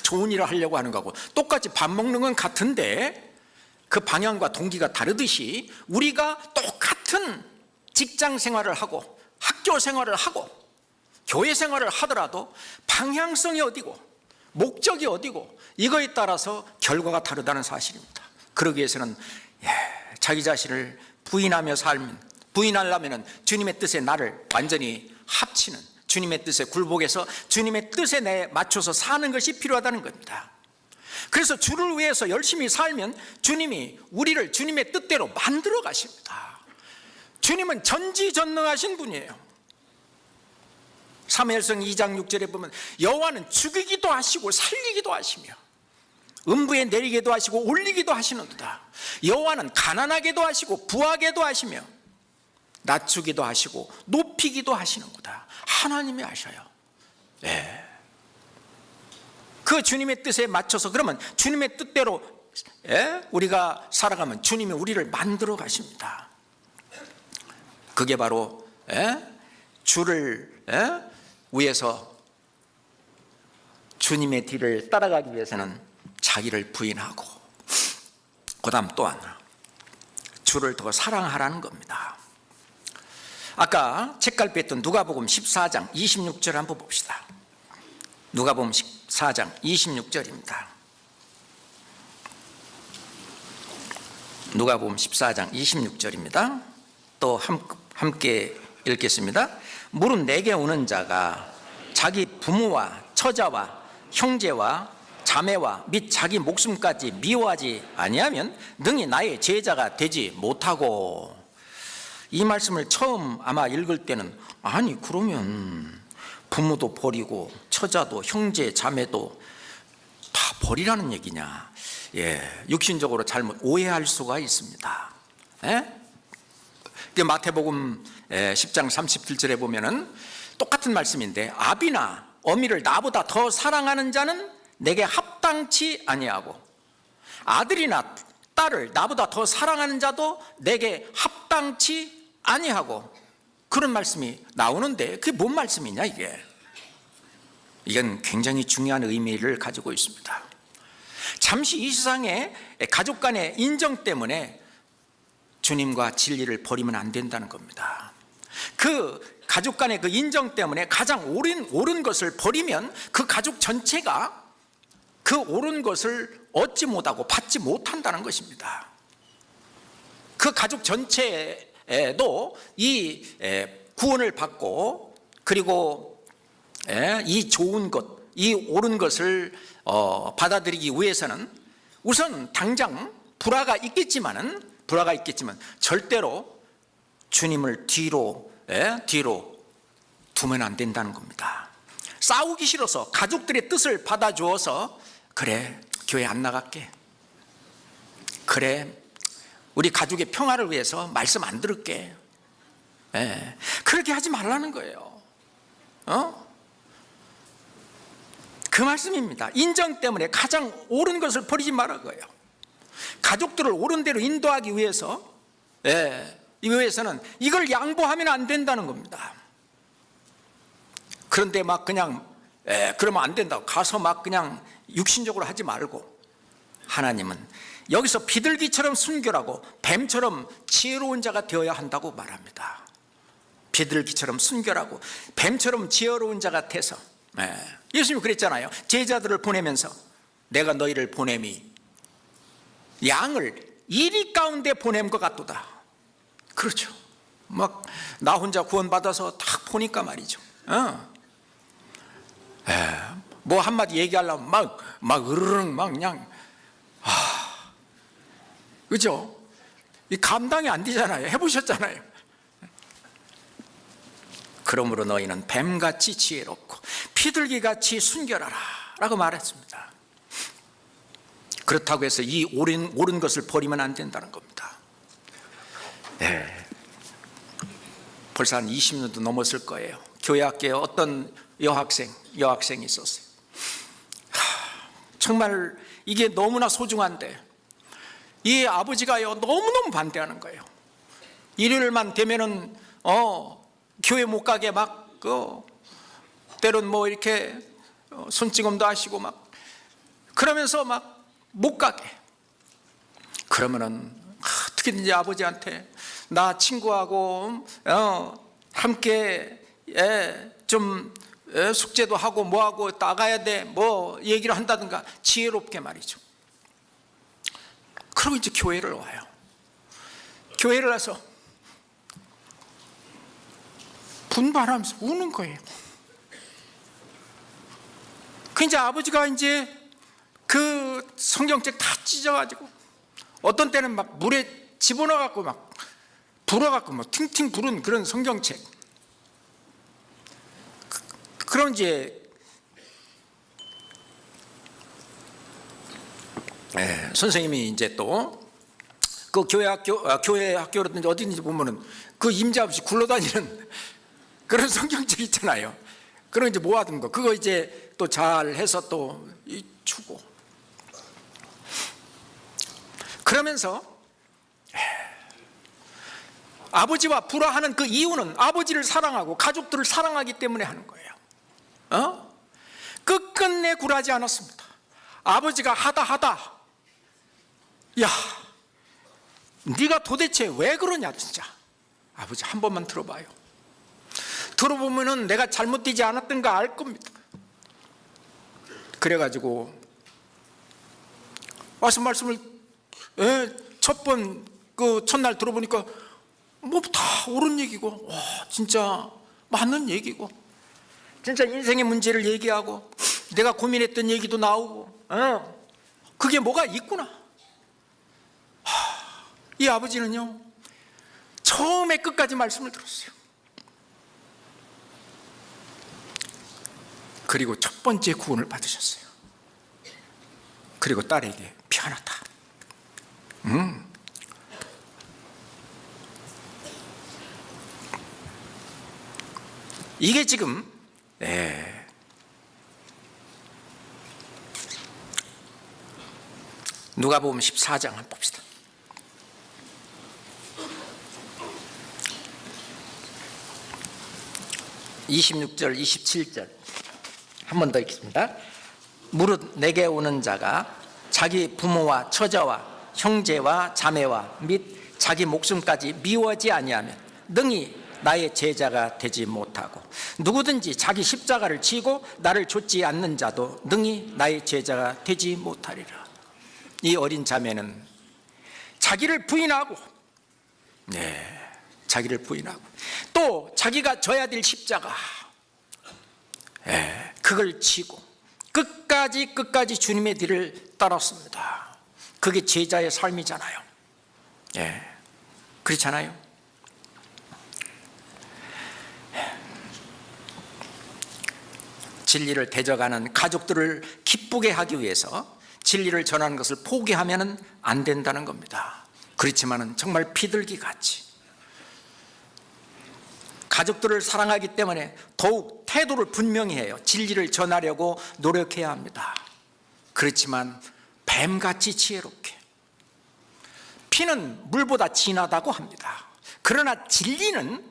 좋은 일을 하려고 하는 거하고 똑같이 밥 먹는 건 같은데 그 방향과 동기가 다르듯이 우리가 똑같은 직장 생활을 하고 학교 생활을 하고 교회 생활을 하더라도 방향성이 어디고 목적이 어디고 이거에 따라서 결과가 다르다는 사실입니다. 그러기 위해서는 자기 자신을 부인하려면 주님의 뜻에 나를 완전히 합치는, 주님의 뜻에 굴복해서 주님의 뜻에 맞춰서 사는 것이 필요하다는 겁니다. 그래서 주를 위해서 열심히 살면 주님이 우리를 주님의 뜻대로 만들어 가십니다. 주님은 전지전능하신 분이에요. 사무엘상 2장 6절에 보면 여호와는 죽이기도 하시고 살리기도 하시며 음부에 내리게도 하시고 올리기도 하시는도다. 여호와는 가난하게도 하시고 부하게도 하시며 낮추기도 하시고 높이기도 하시는구나. 하나님이 하셔요. 그 주님의 뜻에 맞춰서, 그러면 주님의 뜻대로 우리가 살아가면 주님이 우리를 만들어 가십니다. 그게 바로 주를 위해서, 주님의 뒤를 따라가기 위해서는 자기를 부인하고, 그 다음 또 하나, 주를 더 사랑하라는 겁니다. 아까 책갈피에 했던 누가복음 14장 26절 한번 봅시다. 누가복음 14장 26절입니다. 누가복음 14장 26절입니다. 또 함께 읽겠습니다. 무릇 내게 오는 자가 자기 부모와 처자와 형제와 자매와 및 자기 목숨까지 미워하지 아니하면 능히 나의 제자가 되지 못하고. 이 말씀을 처음 아마 읽을 때는 아니 그러면 부모도 버리고 처자도 형제 자매도 다 버리라는 얘기냐, 육신적으로 잘못 오해할 수가 있습니다. 마태복음 10장 37절에 보면은 똑같은 말씀인데, 아비나 어미를 나보다 더 사랑하는 자는 내게 합당치 아니하고 아들이나 딸을 나보다 더 사랑하는 자도 내게 합당치 아니하고, 그런 말씀이 나오는데 그게 뭔 말씀이냐 이게? 이건 굉장히 중요한 의미를 가지고 있습니다. 잠시 이 세상에 가족 간의 인정 때문에 주님과 진리를 버리면 안 된다는 겁니다. 그 가족 간의 그 인정 때문에 가장 옳은 것을 버리면 그 가족 전체가 그 옳은 것을 얻지 못하고 받지 못한다는 것입니다. 그 가족 전체도 이 구원을 받고 그리고 이 좋은 것, 이 옳은 것을 받아들이기 위해서는 우선 당장 불화가 있겠지만 절대로 주님을 뒤로 두면 안 된다는 겁니다. 싸우기 싫어서 가족들의 뜻을 받아주어서 그래 교회 안 나갈게, 그래 우리 가족의 평화를 위해서 말씀 안 들을게, 그렇게 하지 말라는 거예요. 그 말씀입니다. 인정 때문에 가장 옳은 것을 버리지 말라고요. 가족들을 옳은 대로 인도하기 위해서는 이걸 양보하면 안 된다는 겁니다. 그런데 막 그냥 그러면 안 된다고 가서 막 그냥 육신적으로 하지 말고, 하나님은 여기서 비둘기처럼 순결하고 뱀처럼 지혜로운 자가 되어야 한다고 말합니다. 비둘기처럼 순결하고 뱀처럼 지혜로운 자가 돼서, 예수님이 그랬잖아요. 제자들을 보내면서 내가 너희를 보냄이 양을 이리 가운데 보냄 것 같도다. 그렇죠. 막 나 혼자 구원받아서 딱 보니까 말이죠. 뭐 한마디 얘기하려면 막 으르릉 막 그냥 그죠? 이 감당이 안 되잖아요. 해보셨잖아요. 그러므로 너희는 뱀같이 지혜롭고 비둘기같이 순결하라 라고 말했습니다. 그렇다고 해서 이 옳은 것을 버리면 안 된다는 겁니다. 벌써 한 20년도 넘었을 거예요. 교회 학교에 어떤 여학생이 있었어요. 정말 이게 너무나 소중한데 이 아버지가요 너무너무 반대하는 거예요. 일요일만 되면은 교회 못 가게 막 때론 뭐 이렇게 손찌검도 하시고 막 그러면서 막 못 가게. 그러면은 어떻게든지 아버지한테 나 친구하고 함께 좀 숙제도 하고 뭐하고 나가야 돼 뭐 얘기를 한다든가 지혜롭게 말이죠. 그리고 이제 교회를 와요. 교회를 와서 분발하면서 우는 거예요. 그 이제 아버지가 이제 그 성경책 다 찢어가지고 어떤 때는 막 물에 집어넣어갖고 막 불어갖고 막 팅팅 부른 그런 성경책. 그런 이제 선생님이 이제 또 그 교회 학교라든지 어디든지 보면은 그 임자 없이 굴러다니는 그런 성경책 있잖아요. 그런 이제 모아둔 거 그거 이제 또 잘 해서 또 주고 그러면서 아버지와 불화하는 그 이유는 아버지를 사랑하고 가족들을 사랑하기 때문에 하는 거예요. 끝끝내 굴하지 않았습니다. 아버지가 하다 야 네가 도대체 왜 그러냐 진짜. 아버지 한 번만 들어봐요. 들어보면은 내가 잘못되지 않았던 거 알 겁니다. 그래가지고 와서 말씀을 첫 번 그 첫날 들어보니까 뭐 다 옳은 얘기고 와 진짜 맞는 얘기고 진짜 인생의 문제를 얘기하고 내가 고민했던 얘기도 나오고 그게 뭐가 있구나. 이 아버지는요 처음에 끝까지 말씀을 들었어요. 그리고 첫 번째 구원을 받으셨어요. 그리고 딸에게 피하났다. 이게 지금 누가복음 14장 한번 봅시다. 26절 27절 한 번 더 읽겠습니다. 무릇 내게 오는 자가 자기 부모와 처자와 형제와 자매와 및 자기 목숨까지 미워하지 아니하면 능히 나의 제자가 되지 못하고, 누구든지 자기 십자가를 지고 나를 좇지 않는 자도 능히 나의 제자가 되지 못하리라. 이 어린 자매는 자기를 부인하고, 자기를 부인하고 또 자기가 져야 될 십자가, 그걸 지고 끝까지 주님의 뒤를 따랐습니다. 그게 제자의 삶이잖아요. 그렇잖아요. 진리를 대적하는 가족들을 기쁘게 하기 위해서 진리를 전하는 것을 포기하면 안 된다는 겁니다. 그렇지만은 정말 비둘기 같이 가족들을 사랑하기 때문에 더욱 태도를 분명히 해요. 진리를 전하려고 노력해야 합니다. 그렇지만 뱀같이 지혜롭게, 피는 물보다 진하다고 합니다. 그러나 진리는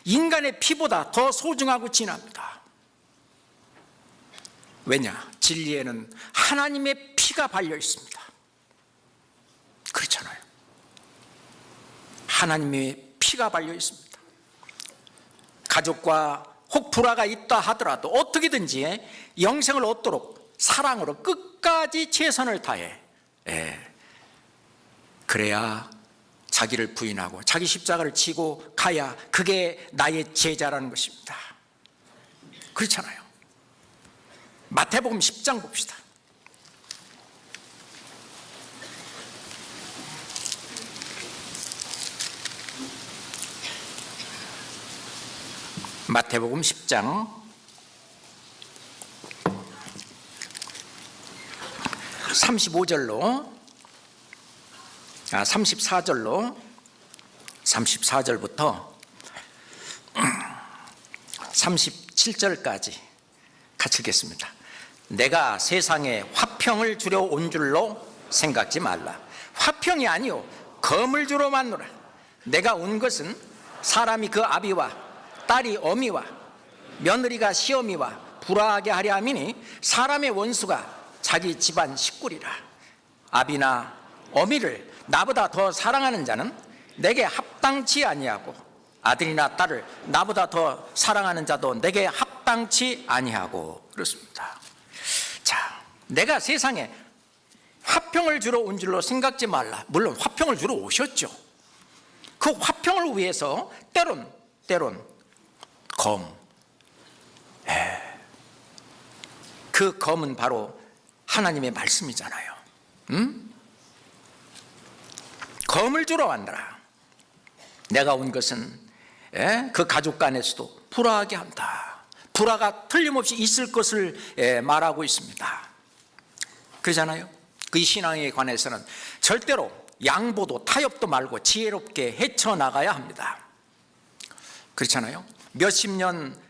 인간의 피보다 더 소중하고 진합니다. 왜냐? 진리에는 하나님의 피가 발려 있습니다. 그렇잖아요. 하나님의 피가 발려 있습니다. 가족과 혹 불화가 있다 하더라도 어떻게든지 영생을 얻도록 사랑으로 끝까지 최선을 다해, 그래야 자기를 부인하고 자기 십자가를 지고 가야 그게 나의 제자라는 것입니다. 그렇잖아요. 마태복음 10장 봅시다. 마태복음 10장 34절부터 37절까지 같이 읽겠습니다. 내가 세상에 화평을 주려 온 줄로 생각지 말라. 화평이 아니요 검을 주러 왔노라. 내가 온 것은 사람이 그 아비와 딸이 어미와 며느리가 시어미와 불화하게 하려 함이니, 사람의 원수가 자기 집안 식구리라. 아비나 어미를 나보다 더 사랑하는 자는 내게 합당치 아니하고, 아들이나 딸을 나보다 더 사랑하는 자도 내게 합당치 아니하고. 그렇습니다. 자, 내가 세상에 화평을 주러 온 줄로 생각지 말라. 물론 화평을 주러 오셨죠. 그 화평을 위해서 때론 검, 그 검은 바로 하나님의 말씀이잖아요. 검을 주러 왔더라. 내가 온 것은 그 가족 간에서도 불화하게 한다. 불화가 틀림없이 있을 것을 말하고 있습니다. 그러잖아요. 그 신앙에 관해서는 절대로 양보도 타협도 말고 지혜롭게 헤쳐나가야 합니다. 그렇잖아요. 몇십 년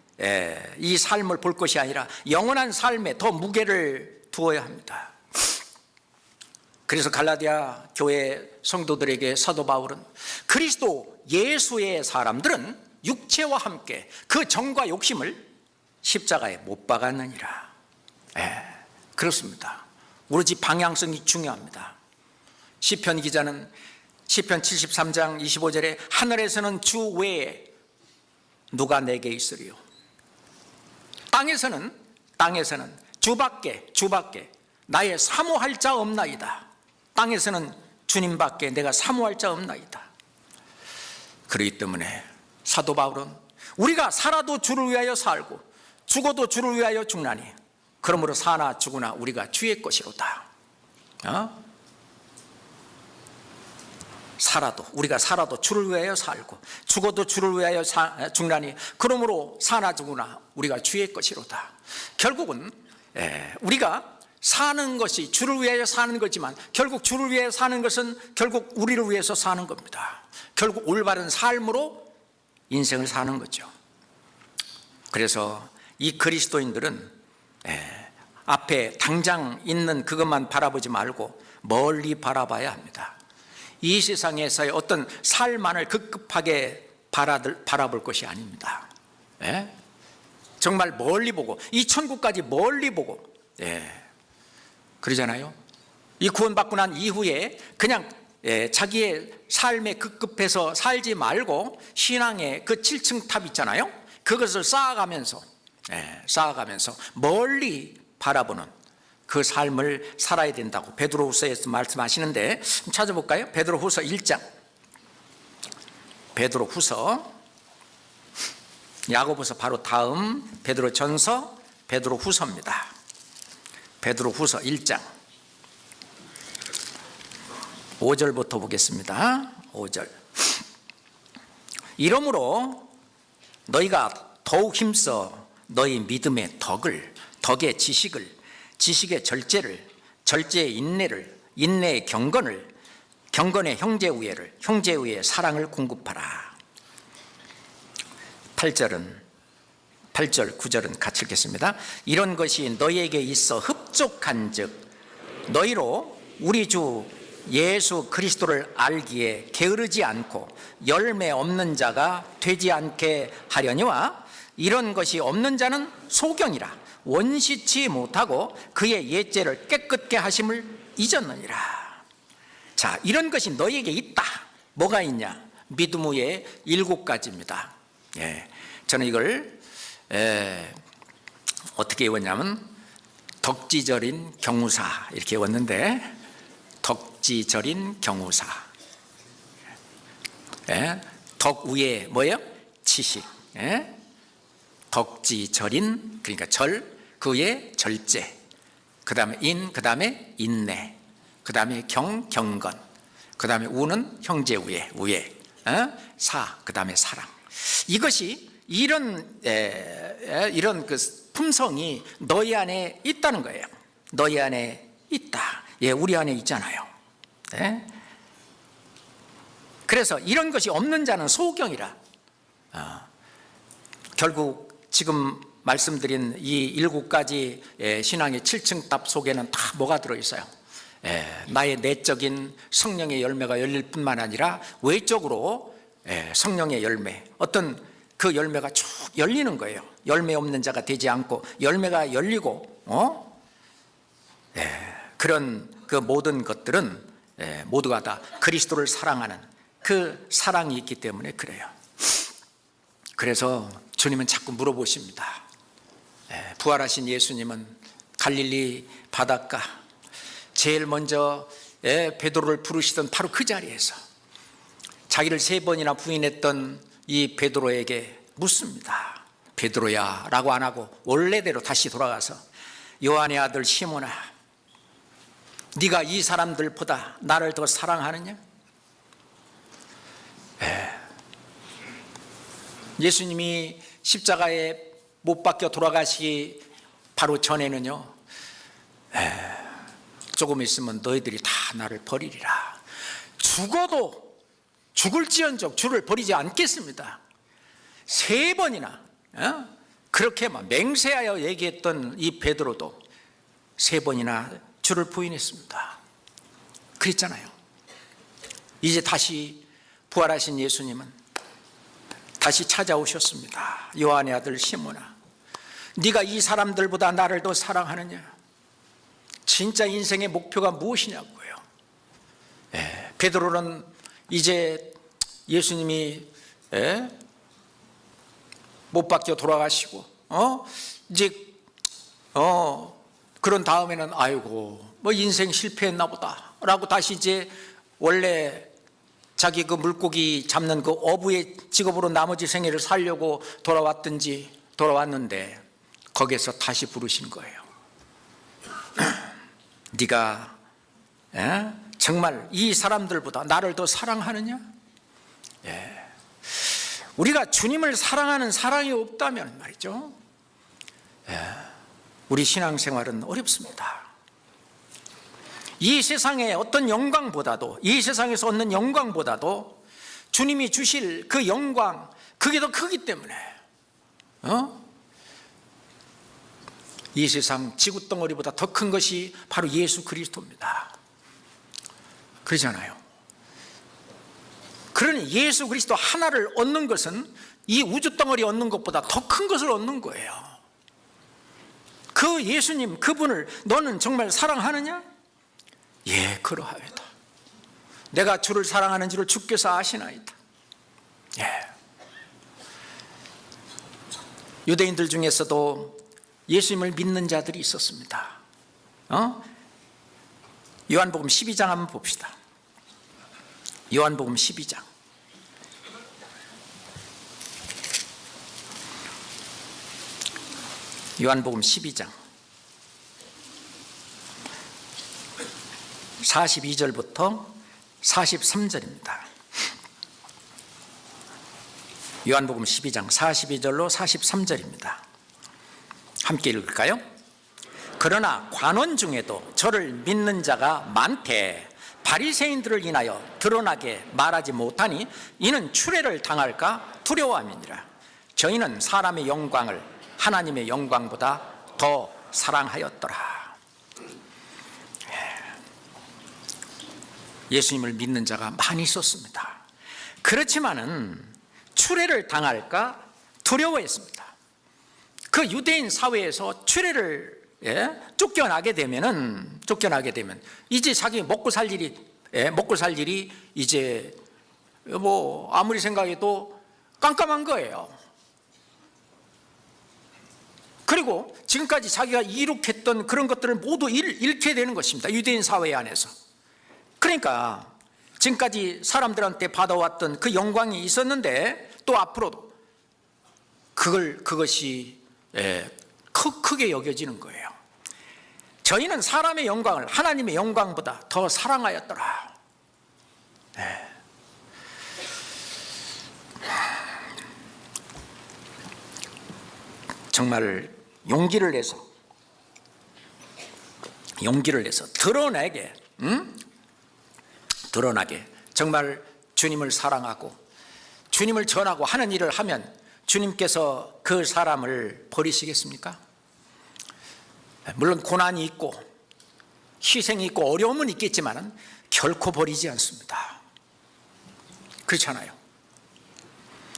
이 삶을 볼 것이 아니라 영원한 삶에 더 무게를 두어야 합니다. 그래서 갈라디아 교회 성도들에게 사도 바울은 그리스도 예수의 사람들은 육체와 함께 그 정과 욕심을 십자가에 못 박았느니라. 그렇습니다. 오로지 방향성이 중요합니다. 시편 기자는 시편 73장 25절에 하늘에서는 주 외에 누가 내게 있으리요. 땅에서는 주밖에 나의 사모할 자 없나이다. 땅에서는 주님밖에 내가 사모할 자 없나이다. 그렇기 때문에 사도 바울은 우리가 살아도 주를 위하여 살고 죽어도 주를 위하여 죽나니 그러므로 사나 죽으나 우리가 주의 것이로다. 우리가 살아도 주를 위하여 살고 죽어도 주를 위하여 죽나니 그러므로 사나 죽으나 우리가 주의 것이로다. 결국은 우리가 사는 것이 주를 위하여 사는 거지만 결국 주를 위하여 사는 것은 결국 우리를 위해서 사는 겁니다. 결국 올바른 삶으로 인생을 사는 거죠. 그래서 이 그리스도인들은 앞에 당장 있는 그것만 바라보지 말고 멀리 바라봐야 합니다. 이 세상에서의 어떤 삶만을 급급하게 바라볼 것이 아닙니다. 정말 멀리 보고 이 천국까지 멀리 보고, 그러잖아요. 이 구원받고 난 이후에 그냥 자기의 삶에 급급해서 살지 말고 신앙의 그 7층 탑 있잖아요. 그것을 쌓아가면서 멀리 바라보는 그 삶을 살아야 된다고 베드로후서에서 말씀하시는데 찾아볼까요? 베드로후서 1장. 베드로후서, 야고보서 바로 다음 베드로전서, 베드로후서입니다. 베드로후서 1장 5절부터 보겠습니다. 5절. 이러므로 너희가 더욱 힘써 너희 믿음의 덕의 지식을, 지식의 절제를, 절제의 인내를, 인내의 경건을, 경건의 형제우애를, 형제우애의 사랑을 공급하라. 8절 9절은 같이 읽겠습니다. 이런 것이 너희에게 있어 흡족한즉 너희로 우리 주 예수 그리스도를 알기에 게으르지 않고 열매 없는 자가 되지 않게 하려니와, 이런 것이 없는 자는 소경이라 원시치 못하고 그의 옛죄를 깨끗게 하심을 잊었느니라. 자, 이런 것이 너희에게 있다. 뭐가 있냐? 믿음 후에 7가지입니다. 저는 이걸 어떻게 외웠냐면 덕지절인 경우사 이렇게 외웠는데, 덕지절인 경우사. 덕 위에 뭐예요? 지식. 덕지절인, 그러니까 절, 그 위에 절제, 그 다음에 그 다음에 인내, 그 다음에 경건, 그 다음에 우는 형제우애, 사, 그 다음에 사랑. 이것이 이런 그 품성이 너희 안에 있다는 거예요. 너희 안에 있다. 우리 안에 있잖아요. 그래서 이런 것이 없는 자는 소경이라. 결국 지금 말씀드린 이 7가지 신앙의 7층 탑 속에는 다 뭐가 들어있어요? 나의 내적인 성령의 열매가 열릴 뿐만 아니라 외적으로 성령의 열매, 어떤 그 열매가 쭉 열리는 거예요. 열매 없는 자가 되지 않고 열매가 열리고, 그런 그 모든 것들은 모두가 다 그리스도를 사랑하는 그 사랑이 있기 때문에 그래요. 그래서 주님은 자꾸 물어보십니다. 부활하신 예수님은 갈릴리 바닷가 제일 먼저 베드로를 부르시던 바로 그 자리에서 자기를 3번이나 부인했던 이 베드로에게 묻습니다. 베드로야 라고 안 하고 원래대로 다시 돌아가서 요한의 아들 시몬아, 네가 이 사람들보다 나를 더 사랑하느냐? 예수님이 십자가에 못 박혀 돌아가시기 바로 전에는요, 조금 있으면 너희들이 다 나를 버리리라. 죽어도 죽을지언정 주를 버리지 않겠습니다. 3번이나 그렇게 막 맹세하여 얘기했던 이 베드로도 3번이나 주를 부인했습니다. 그랬잖아요. 이제 다시 부활하신 예수님은 다시 찾아오셨습니다. 요한의 아들 시몬아, 네가 이 사람들보다 나를 더 사랑하느냐? 진짜 인생의 목표가 무엇이냐고요. 베드로는 이제 예수님이 못 박혀 돌아가시고 이제 그런 다음에는 아이고 뭐 인생 실패했나 보다 라고 다시 이제 원래 자기 그 물고기 잡는 그 어부의 직업으로 나머지 생애를 살려고 돌아왔는데 거기에서 다시 부르신 거예요. 네가 정말 이 사람들보다 나를 더 사랑하느냐? 우리가 주님을 사랑하는 사랑이 없다면 말이죠, 우리 신앙생활은 어렵습니다. 이 세상의 어떤 영광보다도, 이 세상에서 얻는 영광보다도 주님이 주실 그 영광, 그게 더 크기 때문에 이 세상 지구덩어리보다 더 큰 것이 바로 예수 그리스도입니다. 그러잖아요. 그러니 예수 그리스도 하나를 얻는 것은 이 우주덩어리 얻는 것보다 더 큰 것을 얻는 거예요. 그 예수님 그분을 너는 정말 사랑하느냐? 예, 그러하였다. 내가 주를 사랑하는 줄을 주께서 아시나이다. 예. 유대인들 중에서도 예수님을 믿는 자들이 있었습니다. 요한복음 12장 한번 봅시다. 요한복음 12장. 요한복음 12장 42절부터 43절입니다. 요한복음 12장 42절로 43절입니다. 함께 읽을까요? 그러나 관원 중에도 저를 믿는 자가 많되 바리새인들을 인하여 드러나게 말하지 못하니 이는 추례를 당할까 두려워함이니라. 저희는 사람의 영광을 하나님의 영광보다 더 사랑하였더라. 예수님을 믿는 자가 많이 있었습니다. 그렇지만은 추례를 당할까 두려워했습니다. 그 유대인 사회에서 추례를 쫓겨나게 되면 이제 자기 먹고 살 일이 이제 뭐 아무리 생각해도 깜깜한 거예요. 그리고 지금까지 자기가 이룩했던 그런 것들을 모두 잃게 되는 것입니다. 유대인 사회 안에서. 그러니까 지금까지 사람들한테 받아왔던 그 영광이 있었는데 또 앞으로도 그것이 크게 여겨지는 거예요. 저희는 사람의 영광을 하나님의 영광보다 더 사랑하였더라. 정말 용기를 내서 드러나게 정말 주님을 사랑하고 주님을 전하고 하는 일을 하면 주님께서 그 사람을 버리시겠습니까? 물론 고난이 있고 희생이 있고 어려움은 있겠지만 결코 버리지 않습니다. 그렇잖아요.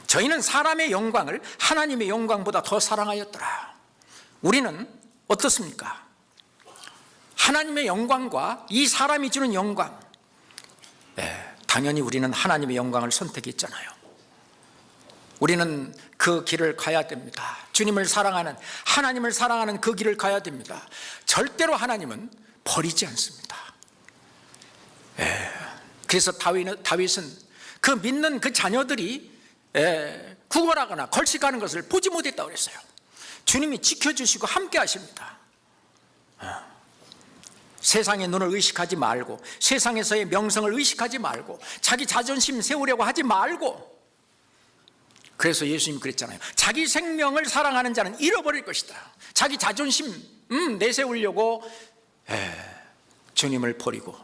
저희는 사람의 영광을 하나님의 영광보다 더 사랑하였더라. 우리는 어떻습니까? 하나님의 영광과 이 사람이 주는 영광, 당연히 우리는 하나님의 영광을 선택했잖아요. 우리는 그 길을 가야 됩니다. 주님을 사랑하는, 하나님을 사랑하는 그 길을 가야 됩니다. 절대로 하나님은 버리지 않습니다. 그래서 다윗은 그 믿는 그 자녀들이 구걸하거나 걸식하는 것을 보지 못했다고 그랬어요. 주님이 지켜주시고 함께 하십니다. 세상의 눈을 의식하지 말고, 세상에서의 명성을 의식하지 말고, 자기 자존심 세우려고 하지 말고. 그래서 예수님이 그랬잖아요. 자기 생명을 사랑하는 자는 잃어버릴 것이다. 자기 자존심 내세우려고 주님을 버리고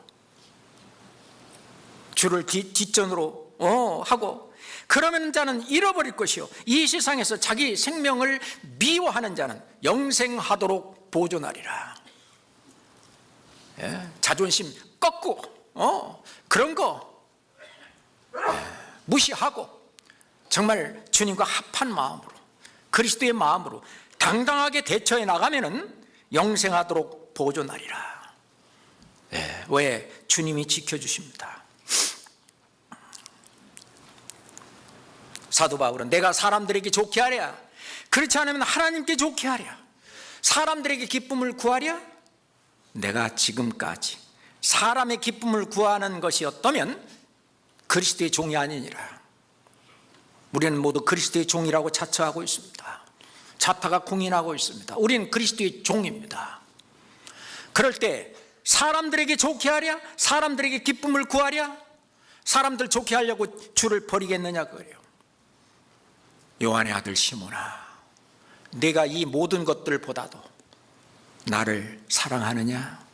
주를 뒷전으로 하고 그러면 자는 잃어버릴 것이요 이 세상에서 자기 생명을 미워하는 자는 영생하도록 보존하리라. 자존심 꺾고 그런 거 무시하고 정말 주님과 합한 마음으로 그리스도의 마음으로 당당하게 대처해 나가면은 영생하도록 보존하리라. 왜? 주님이 지켜주십니다. 사도 바울은 내가 사람들에게 좋게 하랴, 그렇지 않으면 하나님께 좋게 하랴, 사람들에게 기쁨을 구하랴, 내가 지금까지 사람의 기쁨을 구하는 것이었다면 그리스도의 종이 아니니라. 우리는 모두 그리스도의 종이라고 자처하고 있습니다. 자타가 공인하고 있습니다. 우리는 그리스도의 종입니다. 그럴 때 사람들에게 좋게 하랴, 사람들에게 기쁨을 구하랴, 사람들 좋게 하려고 주를 버리겠느냐 그래요. 요한의 아들 시몬아, 내가 이 모든 것들보다도 나를 사랑하느냐?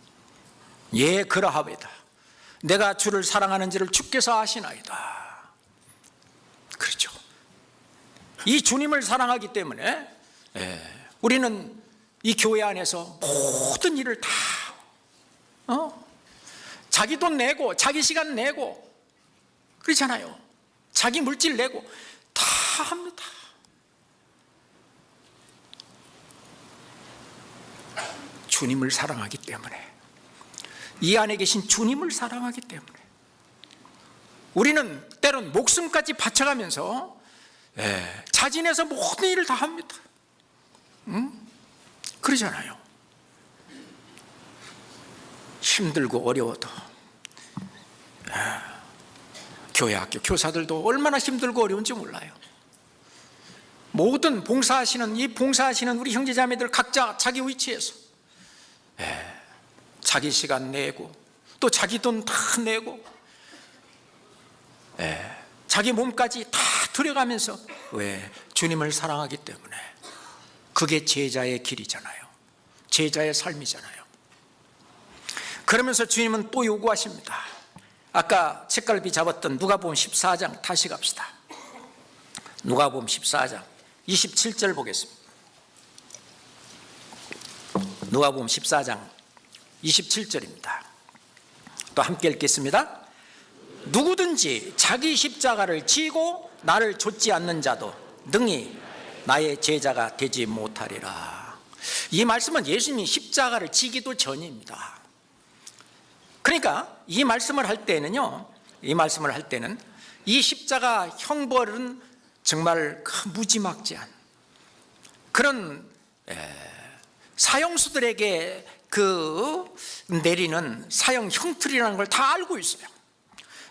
예, 그러하외다. 내가 주를 사랑하는지를 주께서 아시나이다. 그렇죠. 이 주님을 사랑하기 때문에 우리는 이 교회 안에서 모든 일을 다 자기 돈 내고 자기 시간 내고 그렇잖아요. 자기 물질 내고 다 합니다. 주님을 사랑하기 때문에, 이 안에 계신 주님을 사랑하기 때문에 우리는 때론 목숨까지 바쳐가면서 자진해서 모든 일을 다 합니다. 그러잖아요. 힘들고 어려워도 교회 학교 교사들도 얼마나 힘들고 어려운지 몰라요. 모든 봉사하시는 우리 형제자매들 각자 자기 위치에서 자기 시간 내고 또 자기 돈 다 내고 자기 몸까지 다 들여가면서, 왜? 주님을 사랑하기 때문에. 그게 제자의 길이잖아요. 제자의 삶이잖아요. 그러면서 주님은 또 요구하십니다. 아까 책갈피 잡았던 누가복음 14장 다시 갑시다. 누가복음 14장 27절 보겠습니다. 누가복음 14장 27절입니다. 또 함께 읽겠습니다. 누구든지 자기 십자가를 지고 나를 좇지 않는 자도 능히 나의 제자가 되지 못하리라. 이 말씀은 예수님이 십자가를 지기도 전입니다. 그러니까 이 말씀을 할 때는 이 십자가 형벌은 정말 무지막지한 그런 사형수들에게 내리는 사형 형틀이라는 걸 다 알고 있어요.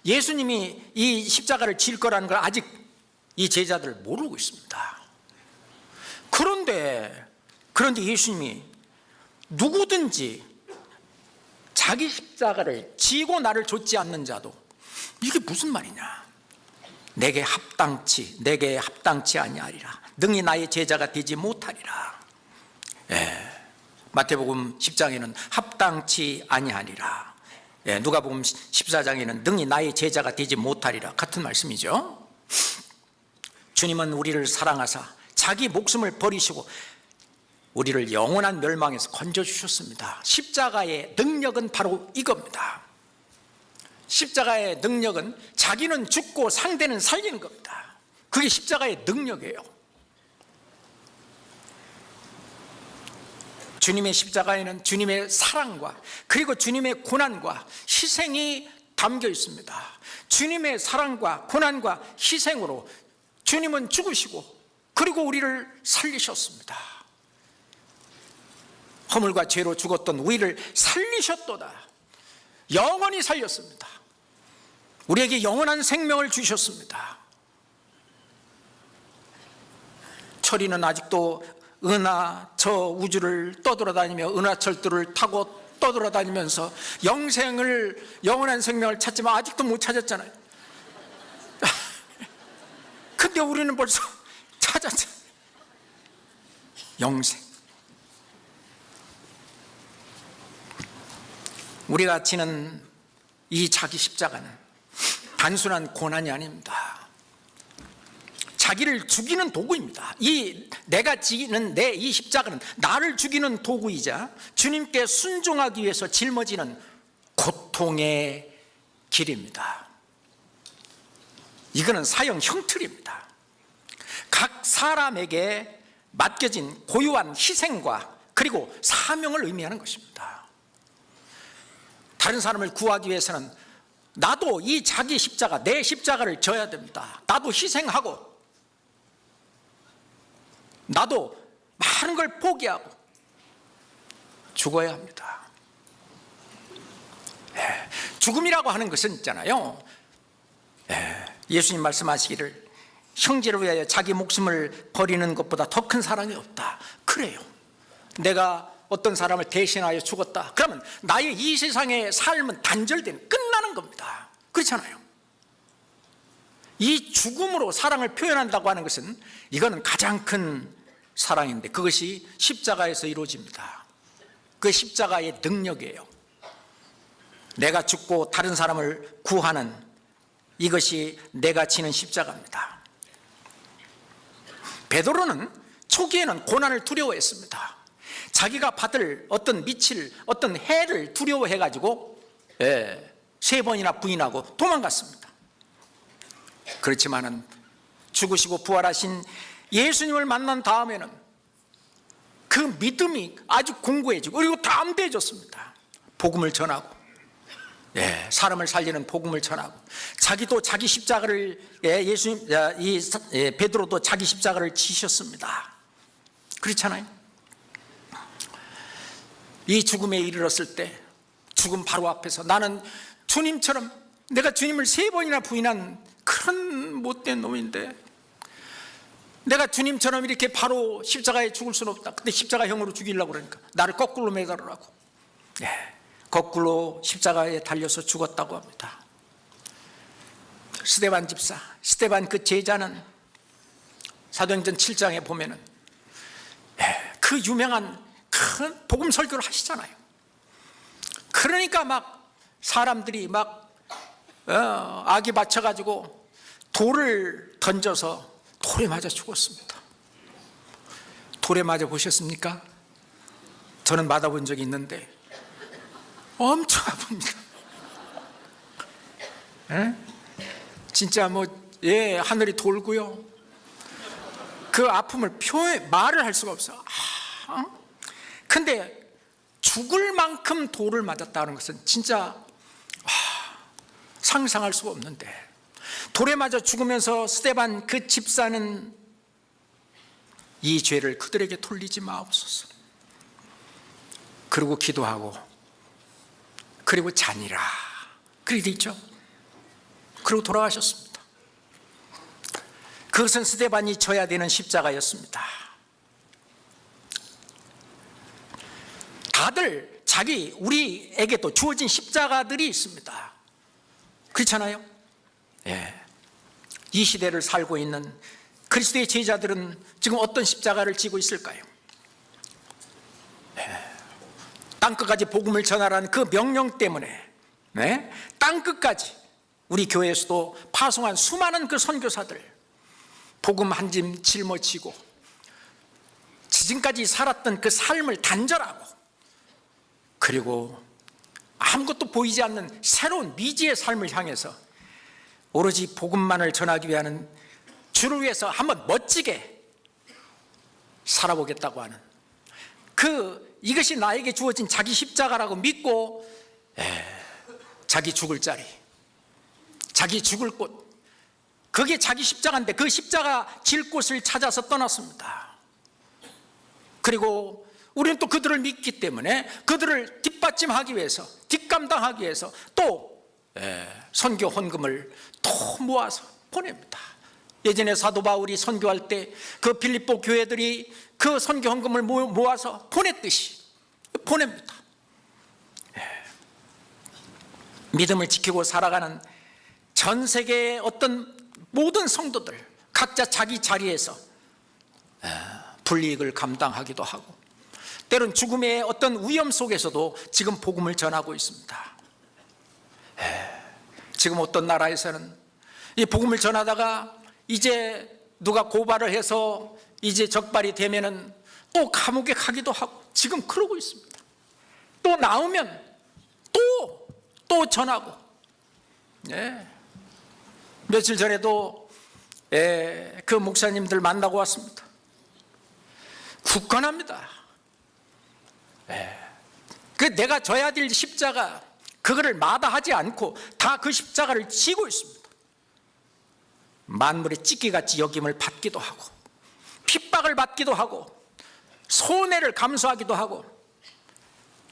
예수님이 이 십자가를 질 거라는 걸 아직 이 제자들 모르고 있습니다. 그런데 예수님이 누구든지 자기 십자가를 지고 나를 좇지 않는 자도, 이게 무슨 말이냐? 내게 합당치 아니하리라. 능히 나의 제자가 되지 못하리라. 마태복음 10장에는 합당치 아니하리라. 누가복음 14장에는 능히 나의 제자가 되지 못하리라. 같은 말씀이죠. 주님은 우리를 사랑하사 자기 목숨을 버리시고 우리를 영원한 멸망에서 건져주셨습니다. 십자가의 능력은 바로 이겁니다. 십자가의 능력은 자기는 죽고 상대는 살리는 겁니다. 그게 십자가의 능력이에요. 주님의 십자가에는 주님의 사랑과 그리고 주님의 고난과 희생이 담겨 있습니다. 주님의 사랑과 고난과 희생으로 주님은 죽으시고 그리고 우리를 살리셨습니다. 허물과 죄로 죽었던 우리를 살리셨도다. 영원히 살렸습니다. 우리에게 영원한 생명을 주셨습니다. 철이는 아직도 저 우주를 떠돌아다니며 은하철도를 타고 떠돌아다니면서 영원한 생명을 찾지만 아직도 못 찾았잖아요. 근데 우리는 벌써 찾았잖아요. 영생. 우리가 지는 이 자기 십자가는 단순한 고난이 아닙니다. 자기를 죽이는 도구입니다. 내가 지는 내 이 십자가는 나를 죽이는 도구이자 주님께 순종하기 위해서 짊어지는 고통의 길입니다. 이거는 사형 형틀입니다. 각 사람에게 맡겨진 고유한 희생과 그리고 사명을 의미하는 것입니다. 다른 사람을 구하기 위해서는 나도 이 자기 십자가, 내 십자가를 져야 됩니다. 나도 희생하고 나도 많은 걸 포기하고 죽어야 합니다. 죽음이라고 하는 것은 있잖아요. 예수님 말씀하시기를 형제를 위하여 자기 목숨을 버리는 것보다 더 큰 사랑이 없다. 그래요. 내가 어떤 사람을 대신하여 죽었다. 그러면 나의 이 세상의 삶은 단절된, 끝나는 겁니다. 그렇잖아요. 이 죽음으로 사랑을 표현한다고 하는 것은 이거는 가장 큰 사랑인데 그것이 십자가에서 이루어집니다. 그 십자가의 능력이에요. 내가 죽고 다른 사람을 구하는 이것이 내가 지는 십자가입니다. 베드로는 초기에는 고난을 두려워했습니다. 자기가 받을 어떤 미칠 어떤 해를 두려워해가지고 3번이나 부인하고 도망갔습니다. 그렇지만은 죽으시고 부활하신 예수님을 만난 다음에는 그 믿음이 아주 공고해지고, 그리고 담대해졌습니다. 복음을 전하고, 사람을 살리는 복음을 전하고, 자기도 자기 십자가를, 예수님, 베드로도 자기 십자가를 지셨습니다. 그렇잖아요. 이 죽음에 이르렀을 때, 죽음 바로 앞에서 나는 주님처럼, 내가 주님을 3번이나 부인한 그런 못된 놈인데, 내가 주님처럼 이렇게 바로 십자가에 죽을 수는 없다. 근데 십자가형으로 죽이려고 그러니까 나를 거꾸로 매달으라고, 거꾸로 십자가에 달려서 죽었다고 합니다. 스데반 집사, 스데반 그 제자는 사도행전 7장에 보면은 그 유명한 큰 복음 설교를 하시잖아요. 그러니까 막 사람들이 막 악이 맞춰가지고 돌을 던져서 돌에 맞아 죽었습니다. 돌에 맞아 보셨습니까? 저는 맞아본 적이 있는데 엄청 아픕니다. 진짜 하늘이 돌고요. 그 아픔을 말을 할 수가 없어. 근데 죽을 만큼 돌을 맞았다는 것은 진짜 상상할 수가 없는데, 돌에 맞아 죽으면서 스데반 그 집사는 이 죄를 그들에게 돌리지 마옵소서, 그리고 기도하고, 그리고 자니라, 그렇게 돼 있죠. 그리고 돌아가셨습니다. 그것은 스데반이 져야 되는 십자가였습니다. 다들 우리에게도 주어진 십자가들이 있습니다. 그렇잖아요? 이 시대를 살고 있는 그리스도의 제자들은 지금 어떤 십자가를 지고 있을까요? 땅끝까지 복음을 전하라는 그 명령 때문에 땅끝까지 우리 교회에서도 파송한 수많은 그 선교사들, 복음 한 짐 짊어지고 지금까지 살았던 그 삶을 단절하고, 그리고 아무것도 보이지 않는 새로운 미지의 삶을 향해서 오로지 복음만을 전하기 위한, 주를 위해서 한번 멋지게 살아보겠다고 하는 이것이 나에게 주어진 자기 십자가라고 믿고 자기 죽을 자리, 자기 죽을 곳, 그게 자기 십자가인데 그 십자가 질 곳을 찾아서 떠났습니다. 그리고 우리는 또 그들을 믿기 때문에 그들을 뒷받침하기 위해서, 뒷감당하기 위해서 또 선교 헌금을 또 모아서 보냅니다. 예전에 사도 바울이 선교할 때 그 빌립보 교회들이 그 선교 헌금을 모아서 보냈듯이 보냅니다. 믿음을 지키고 살아가는 전 세계의 어떤 모든 성도들, 각자 자기 자리에서 불이익을 감당하기도 하고, 때론 죽음의 어떤 위험 속에서도 지금 복음을 전하고 있습니다. 지금 어떤 나라에서는 이 복음을 전하다가 이제 누가 고발을 해서 이제 적발이 되면은 또 감옥에 가기도 하고, 지금 그러고 있습니다. 또 나오면 또 전하고. 며칠 전에도 그 목사님들 만나고 왔습니다. 굳건합니다. 그 내가 져야 될 십자가, 그거를 마다하지 않고 다 그 십자가를 지고 있습니다. 만물의 찢기같이 여김을 받기도 하고, 핍박을 받기도 하고, 손해를 감수하기도 하고,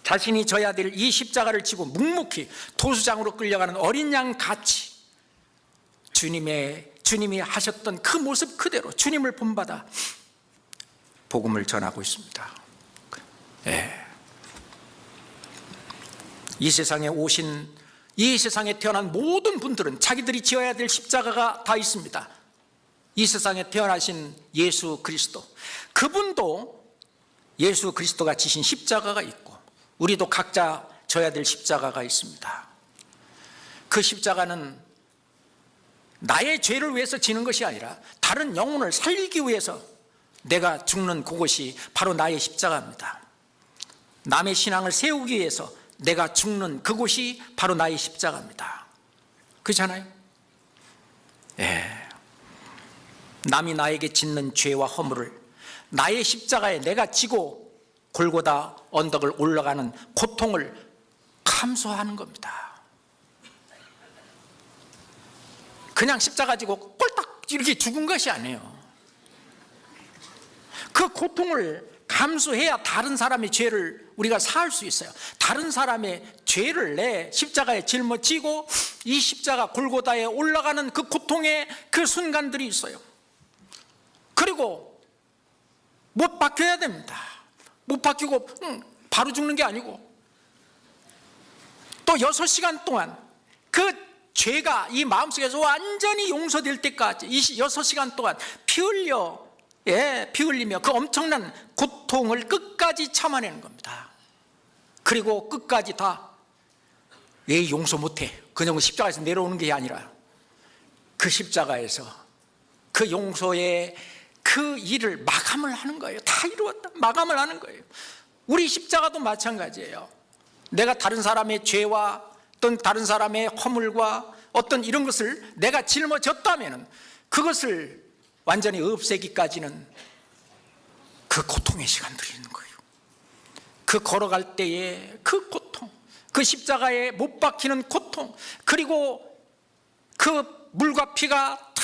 자신이 져야 될 이 십자가를 지고 묵묵히 도수장으로 끌려가는 어린 양 같이 주님이 하셨던 그 모습 그대로 주님을 본받아 복음을 전하고 있습니다. 이 세상에 오신, 이 세상에 태어난 모든 분들은 자기들이 지어야 될 십자가가 다 있습니다. 이 세상에 태어나신 예수 그리스도, 그분도 예수 그리스도가 지신 십자가가 있고, 우리도 각자 져야 될 십자가가 있습니다. 그 십자가는 나의 죄를 위해서 지는 것이 아니라 다른 영혼을 살리기 위해서 내가 죽는 그것이 바로 나의 십자가입니다. 남의 신앙을 세우기 위해서 내가 죽는 그곳이 바로 나의 십자가입니다. 그렇잖아요? 남이 나에게 짓는 죄와 허물을 나의 십자가에 내가 지고 골고다 언덕을 올라가는 고통을 감수하는 겁니다. 그냥 십자가 지고 꼴딱 이렇게 죽은 것이 아니에요. 그 고통을 감수해야 다른 사람의 죄를 우리가 사할 수 있어요. 다른 사람의 죄를 내 십자가에 짊어지고 이 십자가 골고다에 올라가는 그 고통의 그 순간들이 있어요. 그리고 못 박혀야 됩니다. 못 박히고 바로 죽는 게 아니고 또 6시간 동안 그 죄가 이 마음속에서 완전히 용서될 때까지 6시간 동안 피 흘리며 그 엄청난 고통을 끝까지 참아내는 겁니다. 그리고 끝까지 다 왜 용서 못해? 그냥 십자가에서 내려오는 게 아니라 그 십자가에서 그 용서의 그 일을 마감을 하는 거예요. 다 이루었다. 마감을 하는 거예요. 우리 십자가도 마찬가지예요. 내가 다른 사람의 죄와 어떤 다른 사람의 허물과 어떤 이런 것을 내가 짊어졌다면 그것을 완전히 없애기까지는 그 고통의 시간들이 있는 거예요. 그 걸어갈 때의 그 고통, 그 십자가에 못 박히는 고통, 그리고 그 물과 피가 다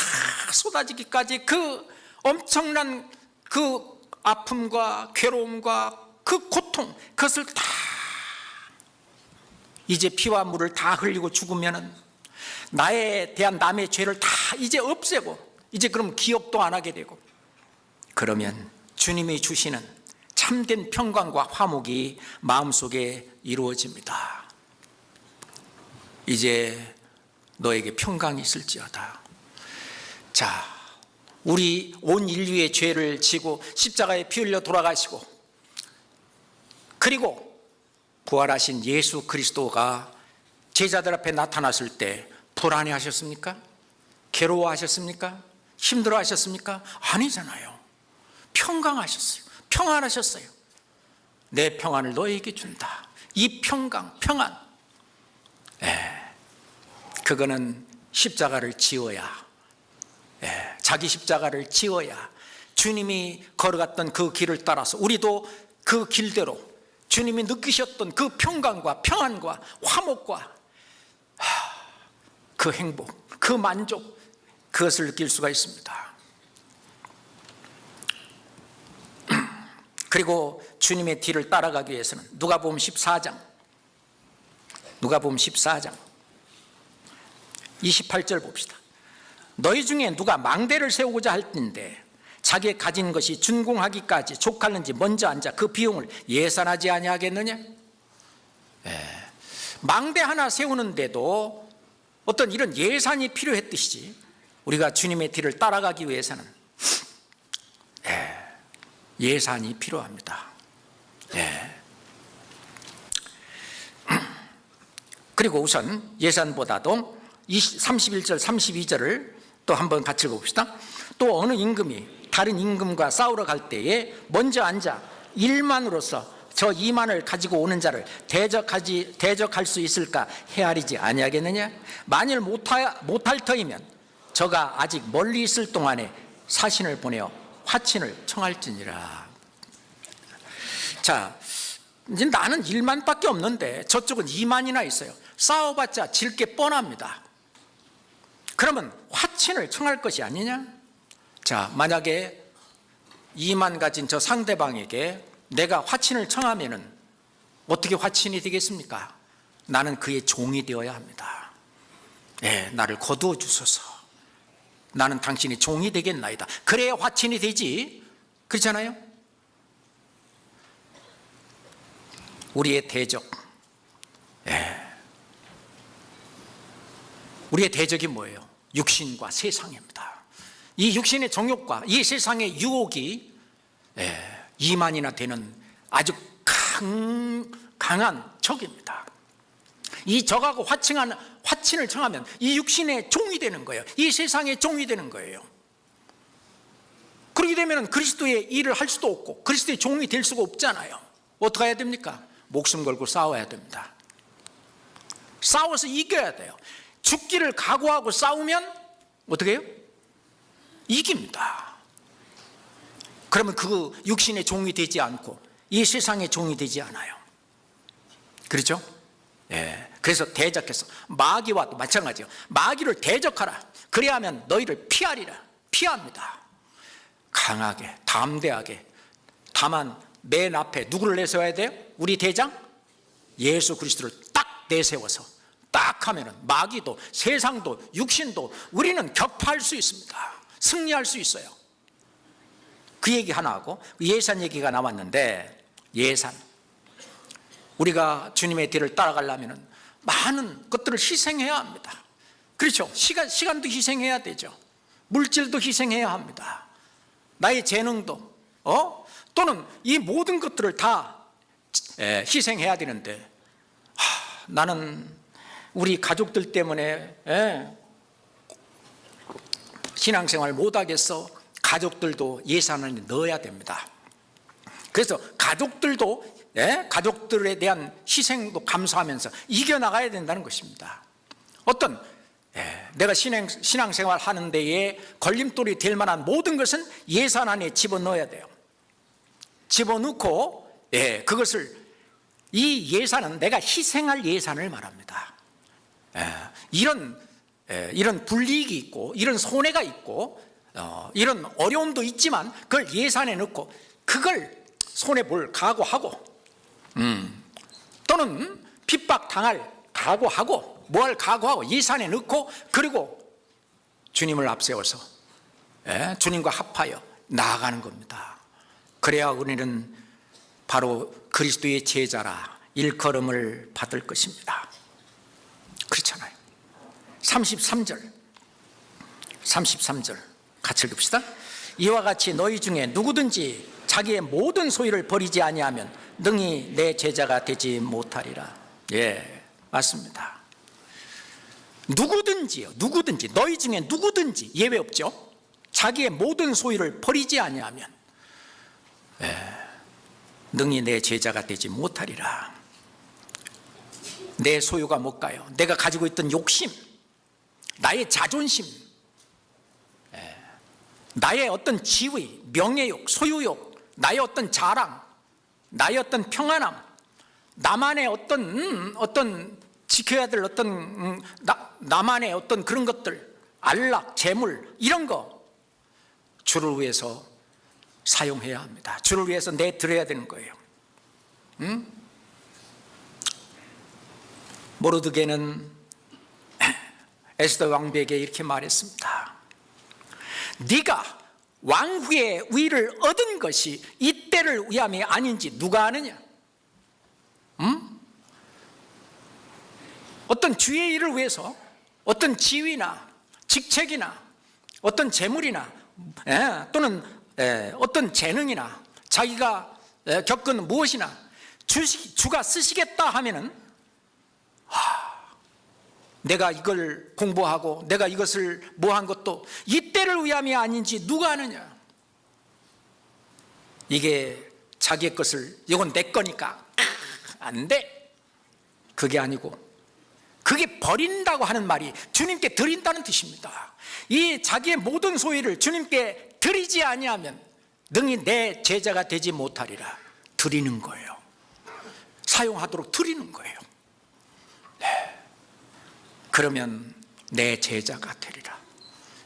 쏟아지기까지 그 엄청난 그 아픔과 괴로움과 그 고통, 그것을 다 이제 피와 물을 다 흘리고 죽으면은 나에 대한 남의 죄를 다 이제 없애고 이제 그럼 기억도 안 하게 되고 그러면 주님이 주시는 참된 평강과 화목이 마음속에 이루어집니다. 이제 너에게 평강이 있을지어다. 자, 우리 온 인류의 죄를 지고 십자가에 피 흘려 돌아가시고 그리고 부활하신 예수 그리스도가 제자들 앞에 나타났을 때 불안해하셨습니까? 괴로워하셨습니까? 힘들어하셨습니까? 아니잖아요. 평강하셨어요. 평안하셨어요. 내 평안을 너에게 준다. 이 평강, 평안, 그거는 십자가를 지어야, 자기 십자가를 지어야 주님이 걸어갔던 그 길을 따라서 우리도 그 길대로 주님이 느끼셨던 그 평강과 평안과 화목과 그 행복, 그 만족, 그것을 느낄 수가 있습니다. 그리고 주님의 뒤를 따라가기 위해서는 누가복음 14장 28절 봅시다. 너희 중에 누가 망대를 세우고자 할 때인데 자기의 가진 것이 준공하기까지 족할는지 먼저 앉아 그 비용을 예산하지 아니하겠느냐? 망대 하나 세우는데도 어떤 이런 예산이 필요했듯이 우리가 주님의 뒤를 따라가기 위해서는 예산이 필요합니다. 그리고 우선 예산보다도 31절 32절을 또 한번 같이 읽어봅시다. 또 어느 임금이 다른 임금과 싸우러 갈 때에 먼저 앉아 1만으로서 저 2만을 가지고 오는 자를 대적할 수 있을까 헤아리지 아니하겠느냐? 만일 못할 터이면 저가 아직 멀리 있을 동안에 사신을 보내어 화친을 청할지니라. 자, 이제 나는 1만밖에 없는데 저쪽은 2만이나 있어요. 싸워봤자 질 게 뻔합니다. 그러면 화친을 청할 것이 아니냐? 자, 만약에 2만 가진 저 상대방에게 내가 화친을 청하면은 어떻게 화친이 되겠습니까? 나는 그의 종이 되어야 합니다. 나를 거두어 주소서. 나는 당신의 종이 되겠나이다. 그래야 화친이 되지. 그렇잖아요? 우리의 대적. 우리의 대적이 뭐예요? 육신과 세상입니다. 이 육신의 정욕과 이 세상의 유혹이 2만이나 되는 아주 강한 적입니다. 이 적하고 화친을 청하면 이 육신의 종이 되는 거예요. 이 세상의 종이 되는 거예요. 그렇게 되면 그리스도의 일을 할 수도 없고 그리스도의 종이 될 수가 없잖아요. 어떻게 해야 됩니까? 목숨 걸고 싸워야 됩니다. 싸워서 이겨야 돼요. 죽기를 각오하고 싸우면 어떻게 해요? 이깁니다. 그러면 그 육신의 종이 되지 않고 이 세상의 종이 되지 않아요. 그렇죠? 예. 그래서 대적해서 마귀와도 마찬가지요. 마귀를 대적하라. 그래야 하면 너희를 피하리라. 피합니다. 강하게, 담대하게. 다만 맨 앞에 누구를 내세워야 돼요? 우리 대장? 예수 그리스도를 딱 내세워서 딱 하면은 마귀도 세상도 육신도 우리는 격파할 수 있습니다. 승리할 수 있어요. 그 얘기 하나 하고 예산 얘기가 나왔는데, 예산, 우리가 주님의 뒤를 따라가려면 많은 것들을 희생해야 합니다. 그렇죠? 시간도 희생해야 되죠. 물질도 희생해야 합니다. 나의 재능도 또는 이 모든 것들을 다 희생해야 되는데, 나는 우리 가족들 때문에 신앙생활 못하겠어. 가족들도 예산을 넣어야 됩니다. 그래서 가족들도 가족들에 대한 희생도 감수하면서 이겨나가야 된다는 것입니다. 어떤 내가 신앙생활 하는 데에 걸림돌이 될 만한 모든 것은 예산 안에 집어넣어야 돼요. 집어넣고 그것을, 이 예산은 내가 희생할 예산을 말합니다. 이런 불이익이 있고 이런 손해가 있고 이런 어려움도 있지만 그걸 예산에 넣고 그걸 손해볼 각오하고 또는 핍박당할 각오하고 뭘 각오하고 예산에 넣고, 그리고 주님을 앞세워서 주님과 합하여 나아가는 겁니다. 그래야 우리는 바로 그리스도의 제자라 일컬음을 받을 것입니다. 그렇잖아요. 33절 같이 읽읍시다. 이와 같이 너희 중에 누구든지 자기의 모든 소유를 버리지 아니하면 능히 내 제자가 되지 못하리라. 예, 맞습니다. 누구든지요, 누구든지, 너희 중에 누구든지, 예외 없죠. 자기의 모든 소유를 버리지 아니하면 능히 내 제자가 되지 못하리라. 내 소유가 뭘까요? 내가 가지고 있던 욕심, 나의 자존심, 나의 어떤 지위, 명예욕, 소유욕, 나의 어떤 자랑, 나의 어떤 평안함, 나만의 어떤 지켜야 될 어떤 나만의 어떤 그런 것들, 안락, 재물, 이런 거 주를 위해서 사용해야 합니다. 주를 위해서 내드려야 되는 거예요. 모르드게는 에스더 왕비에게 이렇게 말했습니다. 네가 왕후의 위를 얻은 것이 이때를 위함이 아닌지 누가 아느냐? 어떤 주의 일을 위해서 어떤 지위나 직책이나 어떤 재물이나 또는 어떤 재능이나 자기가 겪은 무엇이나 주가 쓰시겠다 하면은 내가 이걸 공부하고 내가 이것을 뭐한 것도 이때를 위함이 아닌지 누가 아느냐? 이게 자기의 것을, 이건 내 거니까 안 돼, 그게 아니고, 그게 버린다고 하는 말이 주님께 드린다는 뜻입니다. 이 자기의 모든 소유를 주님께 드리지 아니하면 능히 내 제자가 되지 못하리라. 드리는 거예요. 사용하도록 드리는 거예요. 그러면 내 제자가 되리라.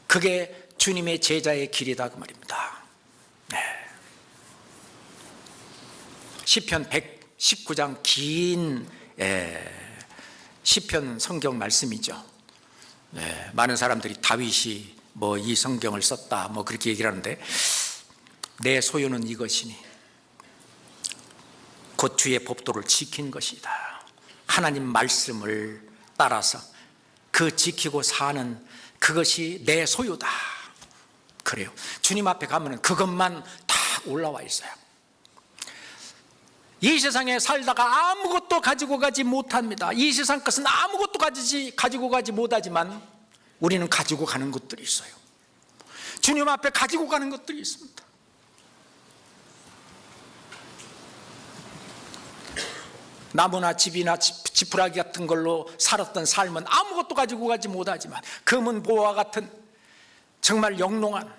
그게 주님의 제자의 길이다 그 말입니다. 시편 119장 긴 시편 성경 말씀이죠. 많은 사람들이 다윗이 뭐 이 성경을 썼다 뭐 그렇게 얘기를 하는데, 내 소유는 이것이니 곧 주의 법도를 지킨 것이다. 하나님 말씀을 따라서 그 지키고 사는 그것이 내 소유다. 그래요. 주님 앞에 가면 그것만 다 올라와 있어요. 이 세상에 살다가 아무것도 가지고 가지 못합니다. 이 세상 것은 아무것도 가지고 가지 못하지만 우리는 가지고 가는 것들이 있어요. 주님 앞에 가지고 가는 것들이 있습니다. 나무나 집이나 지푸라기 같은 걸로 살았던 삶은 아무것도 가지고 가지 못하지만 금은 보화와 같은 정말 영롱한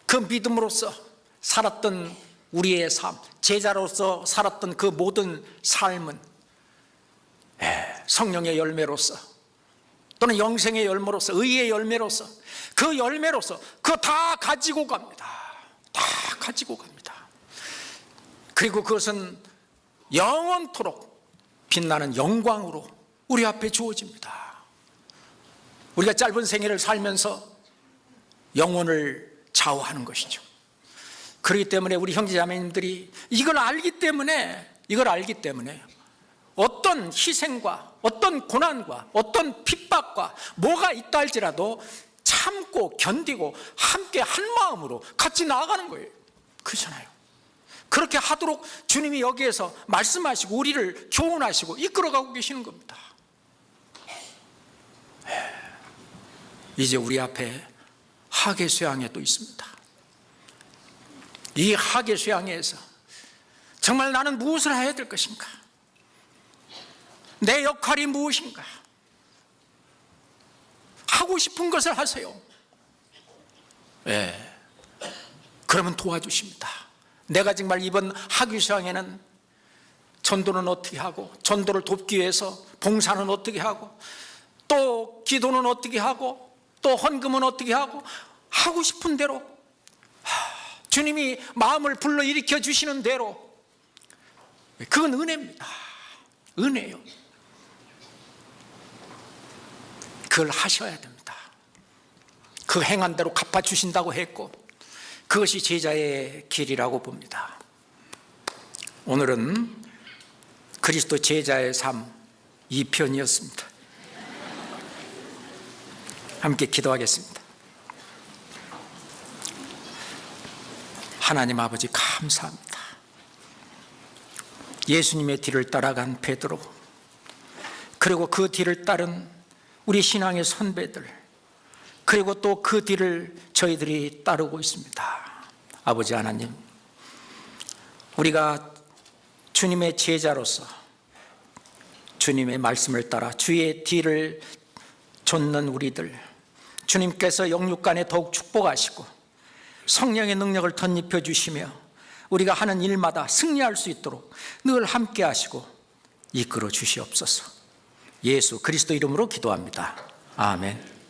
그 믿음으로서 살았던 우리의 삶, 제자로서 살았던 그 모든 삶은 성령의 열매로서 또는 영생의 열매로서, 의의 열매로서, 그 열매로서 그거 다 가지고 갑니다. 다 가지고 갑니다. 그리고 그것은 영원토록 빛나는 영광으로 우리 앞에 주어집니다. 우리가 짧은 생애를 살면서 영혼을 좌우하는 것이죠. 그렇기 때문에 우리 형제자매님들이 이걸 알기 때문에 어떤 희생과 어떤 고난과 어떤 핍박과 뭐가 있다 할지라도 참고 견디고 함께 한 마음으로 같이 나아가는 거예요. 그렇잖아요. 그렇게 하도록 주님이 여기에서 말씀하시고 우리를 교훈하시고 이끌어가고 계시는 겁니다. 이제 우리 앞에 하계 수양회 또 있습니다. 이 하계 수양회에서 정말 나는 무엇을 해야 될 것인가? 내 역할이 무엇인가? 하고 싶은 것을 하세요. 그러면 도와주십니다. 내가 정말 이번 하계 수양회는 전도는 어떻게 하고, 전도를 돕기 위해서 봉사는 어떻게 하고, 또 기도는 어떻게 하고, 또 헌금은 어떻게 하고, 하고 싶은 대로 주님이 마음을 불러일으켜 주시는 대로, 그건 은혜입니다. 은혜요. 그걸 하셔야 됩니다. 그 행한 대로 갚아주신다고 했고, 그것이 제자의 길이라고 봅니다. 오늘은 그리스도 제자의 삶 2편이었습니다. 함께 기도하겠습니다. 하나님 아버지 감사합니다. 예수님의 뒤를 따라간 베드로, 그리고 그 뒤를 따른 우리 신앙의 선배들, 그리고 또 그 뒤를 저희들이 따르고 있습니다. 아버지 하나님, 우리가 주님의 제자로서 주님의 말씀을 따라 주의 뒤를 좇는 우리들, 주님께서 영육간에 더욱 축복하시고 성령의 능력을 덧입혀 주시며 우리가 하는 일마다 승리할 수 있도록 늘 함께 하시고 이끌어 주시옵소서. 예수 그리스도 이름으로 기도합니다. 아멘.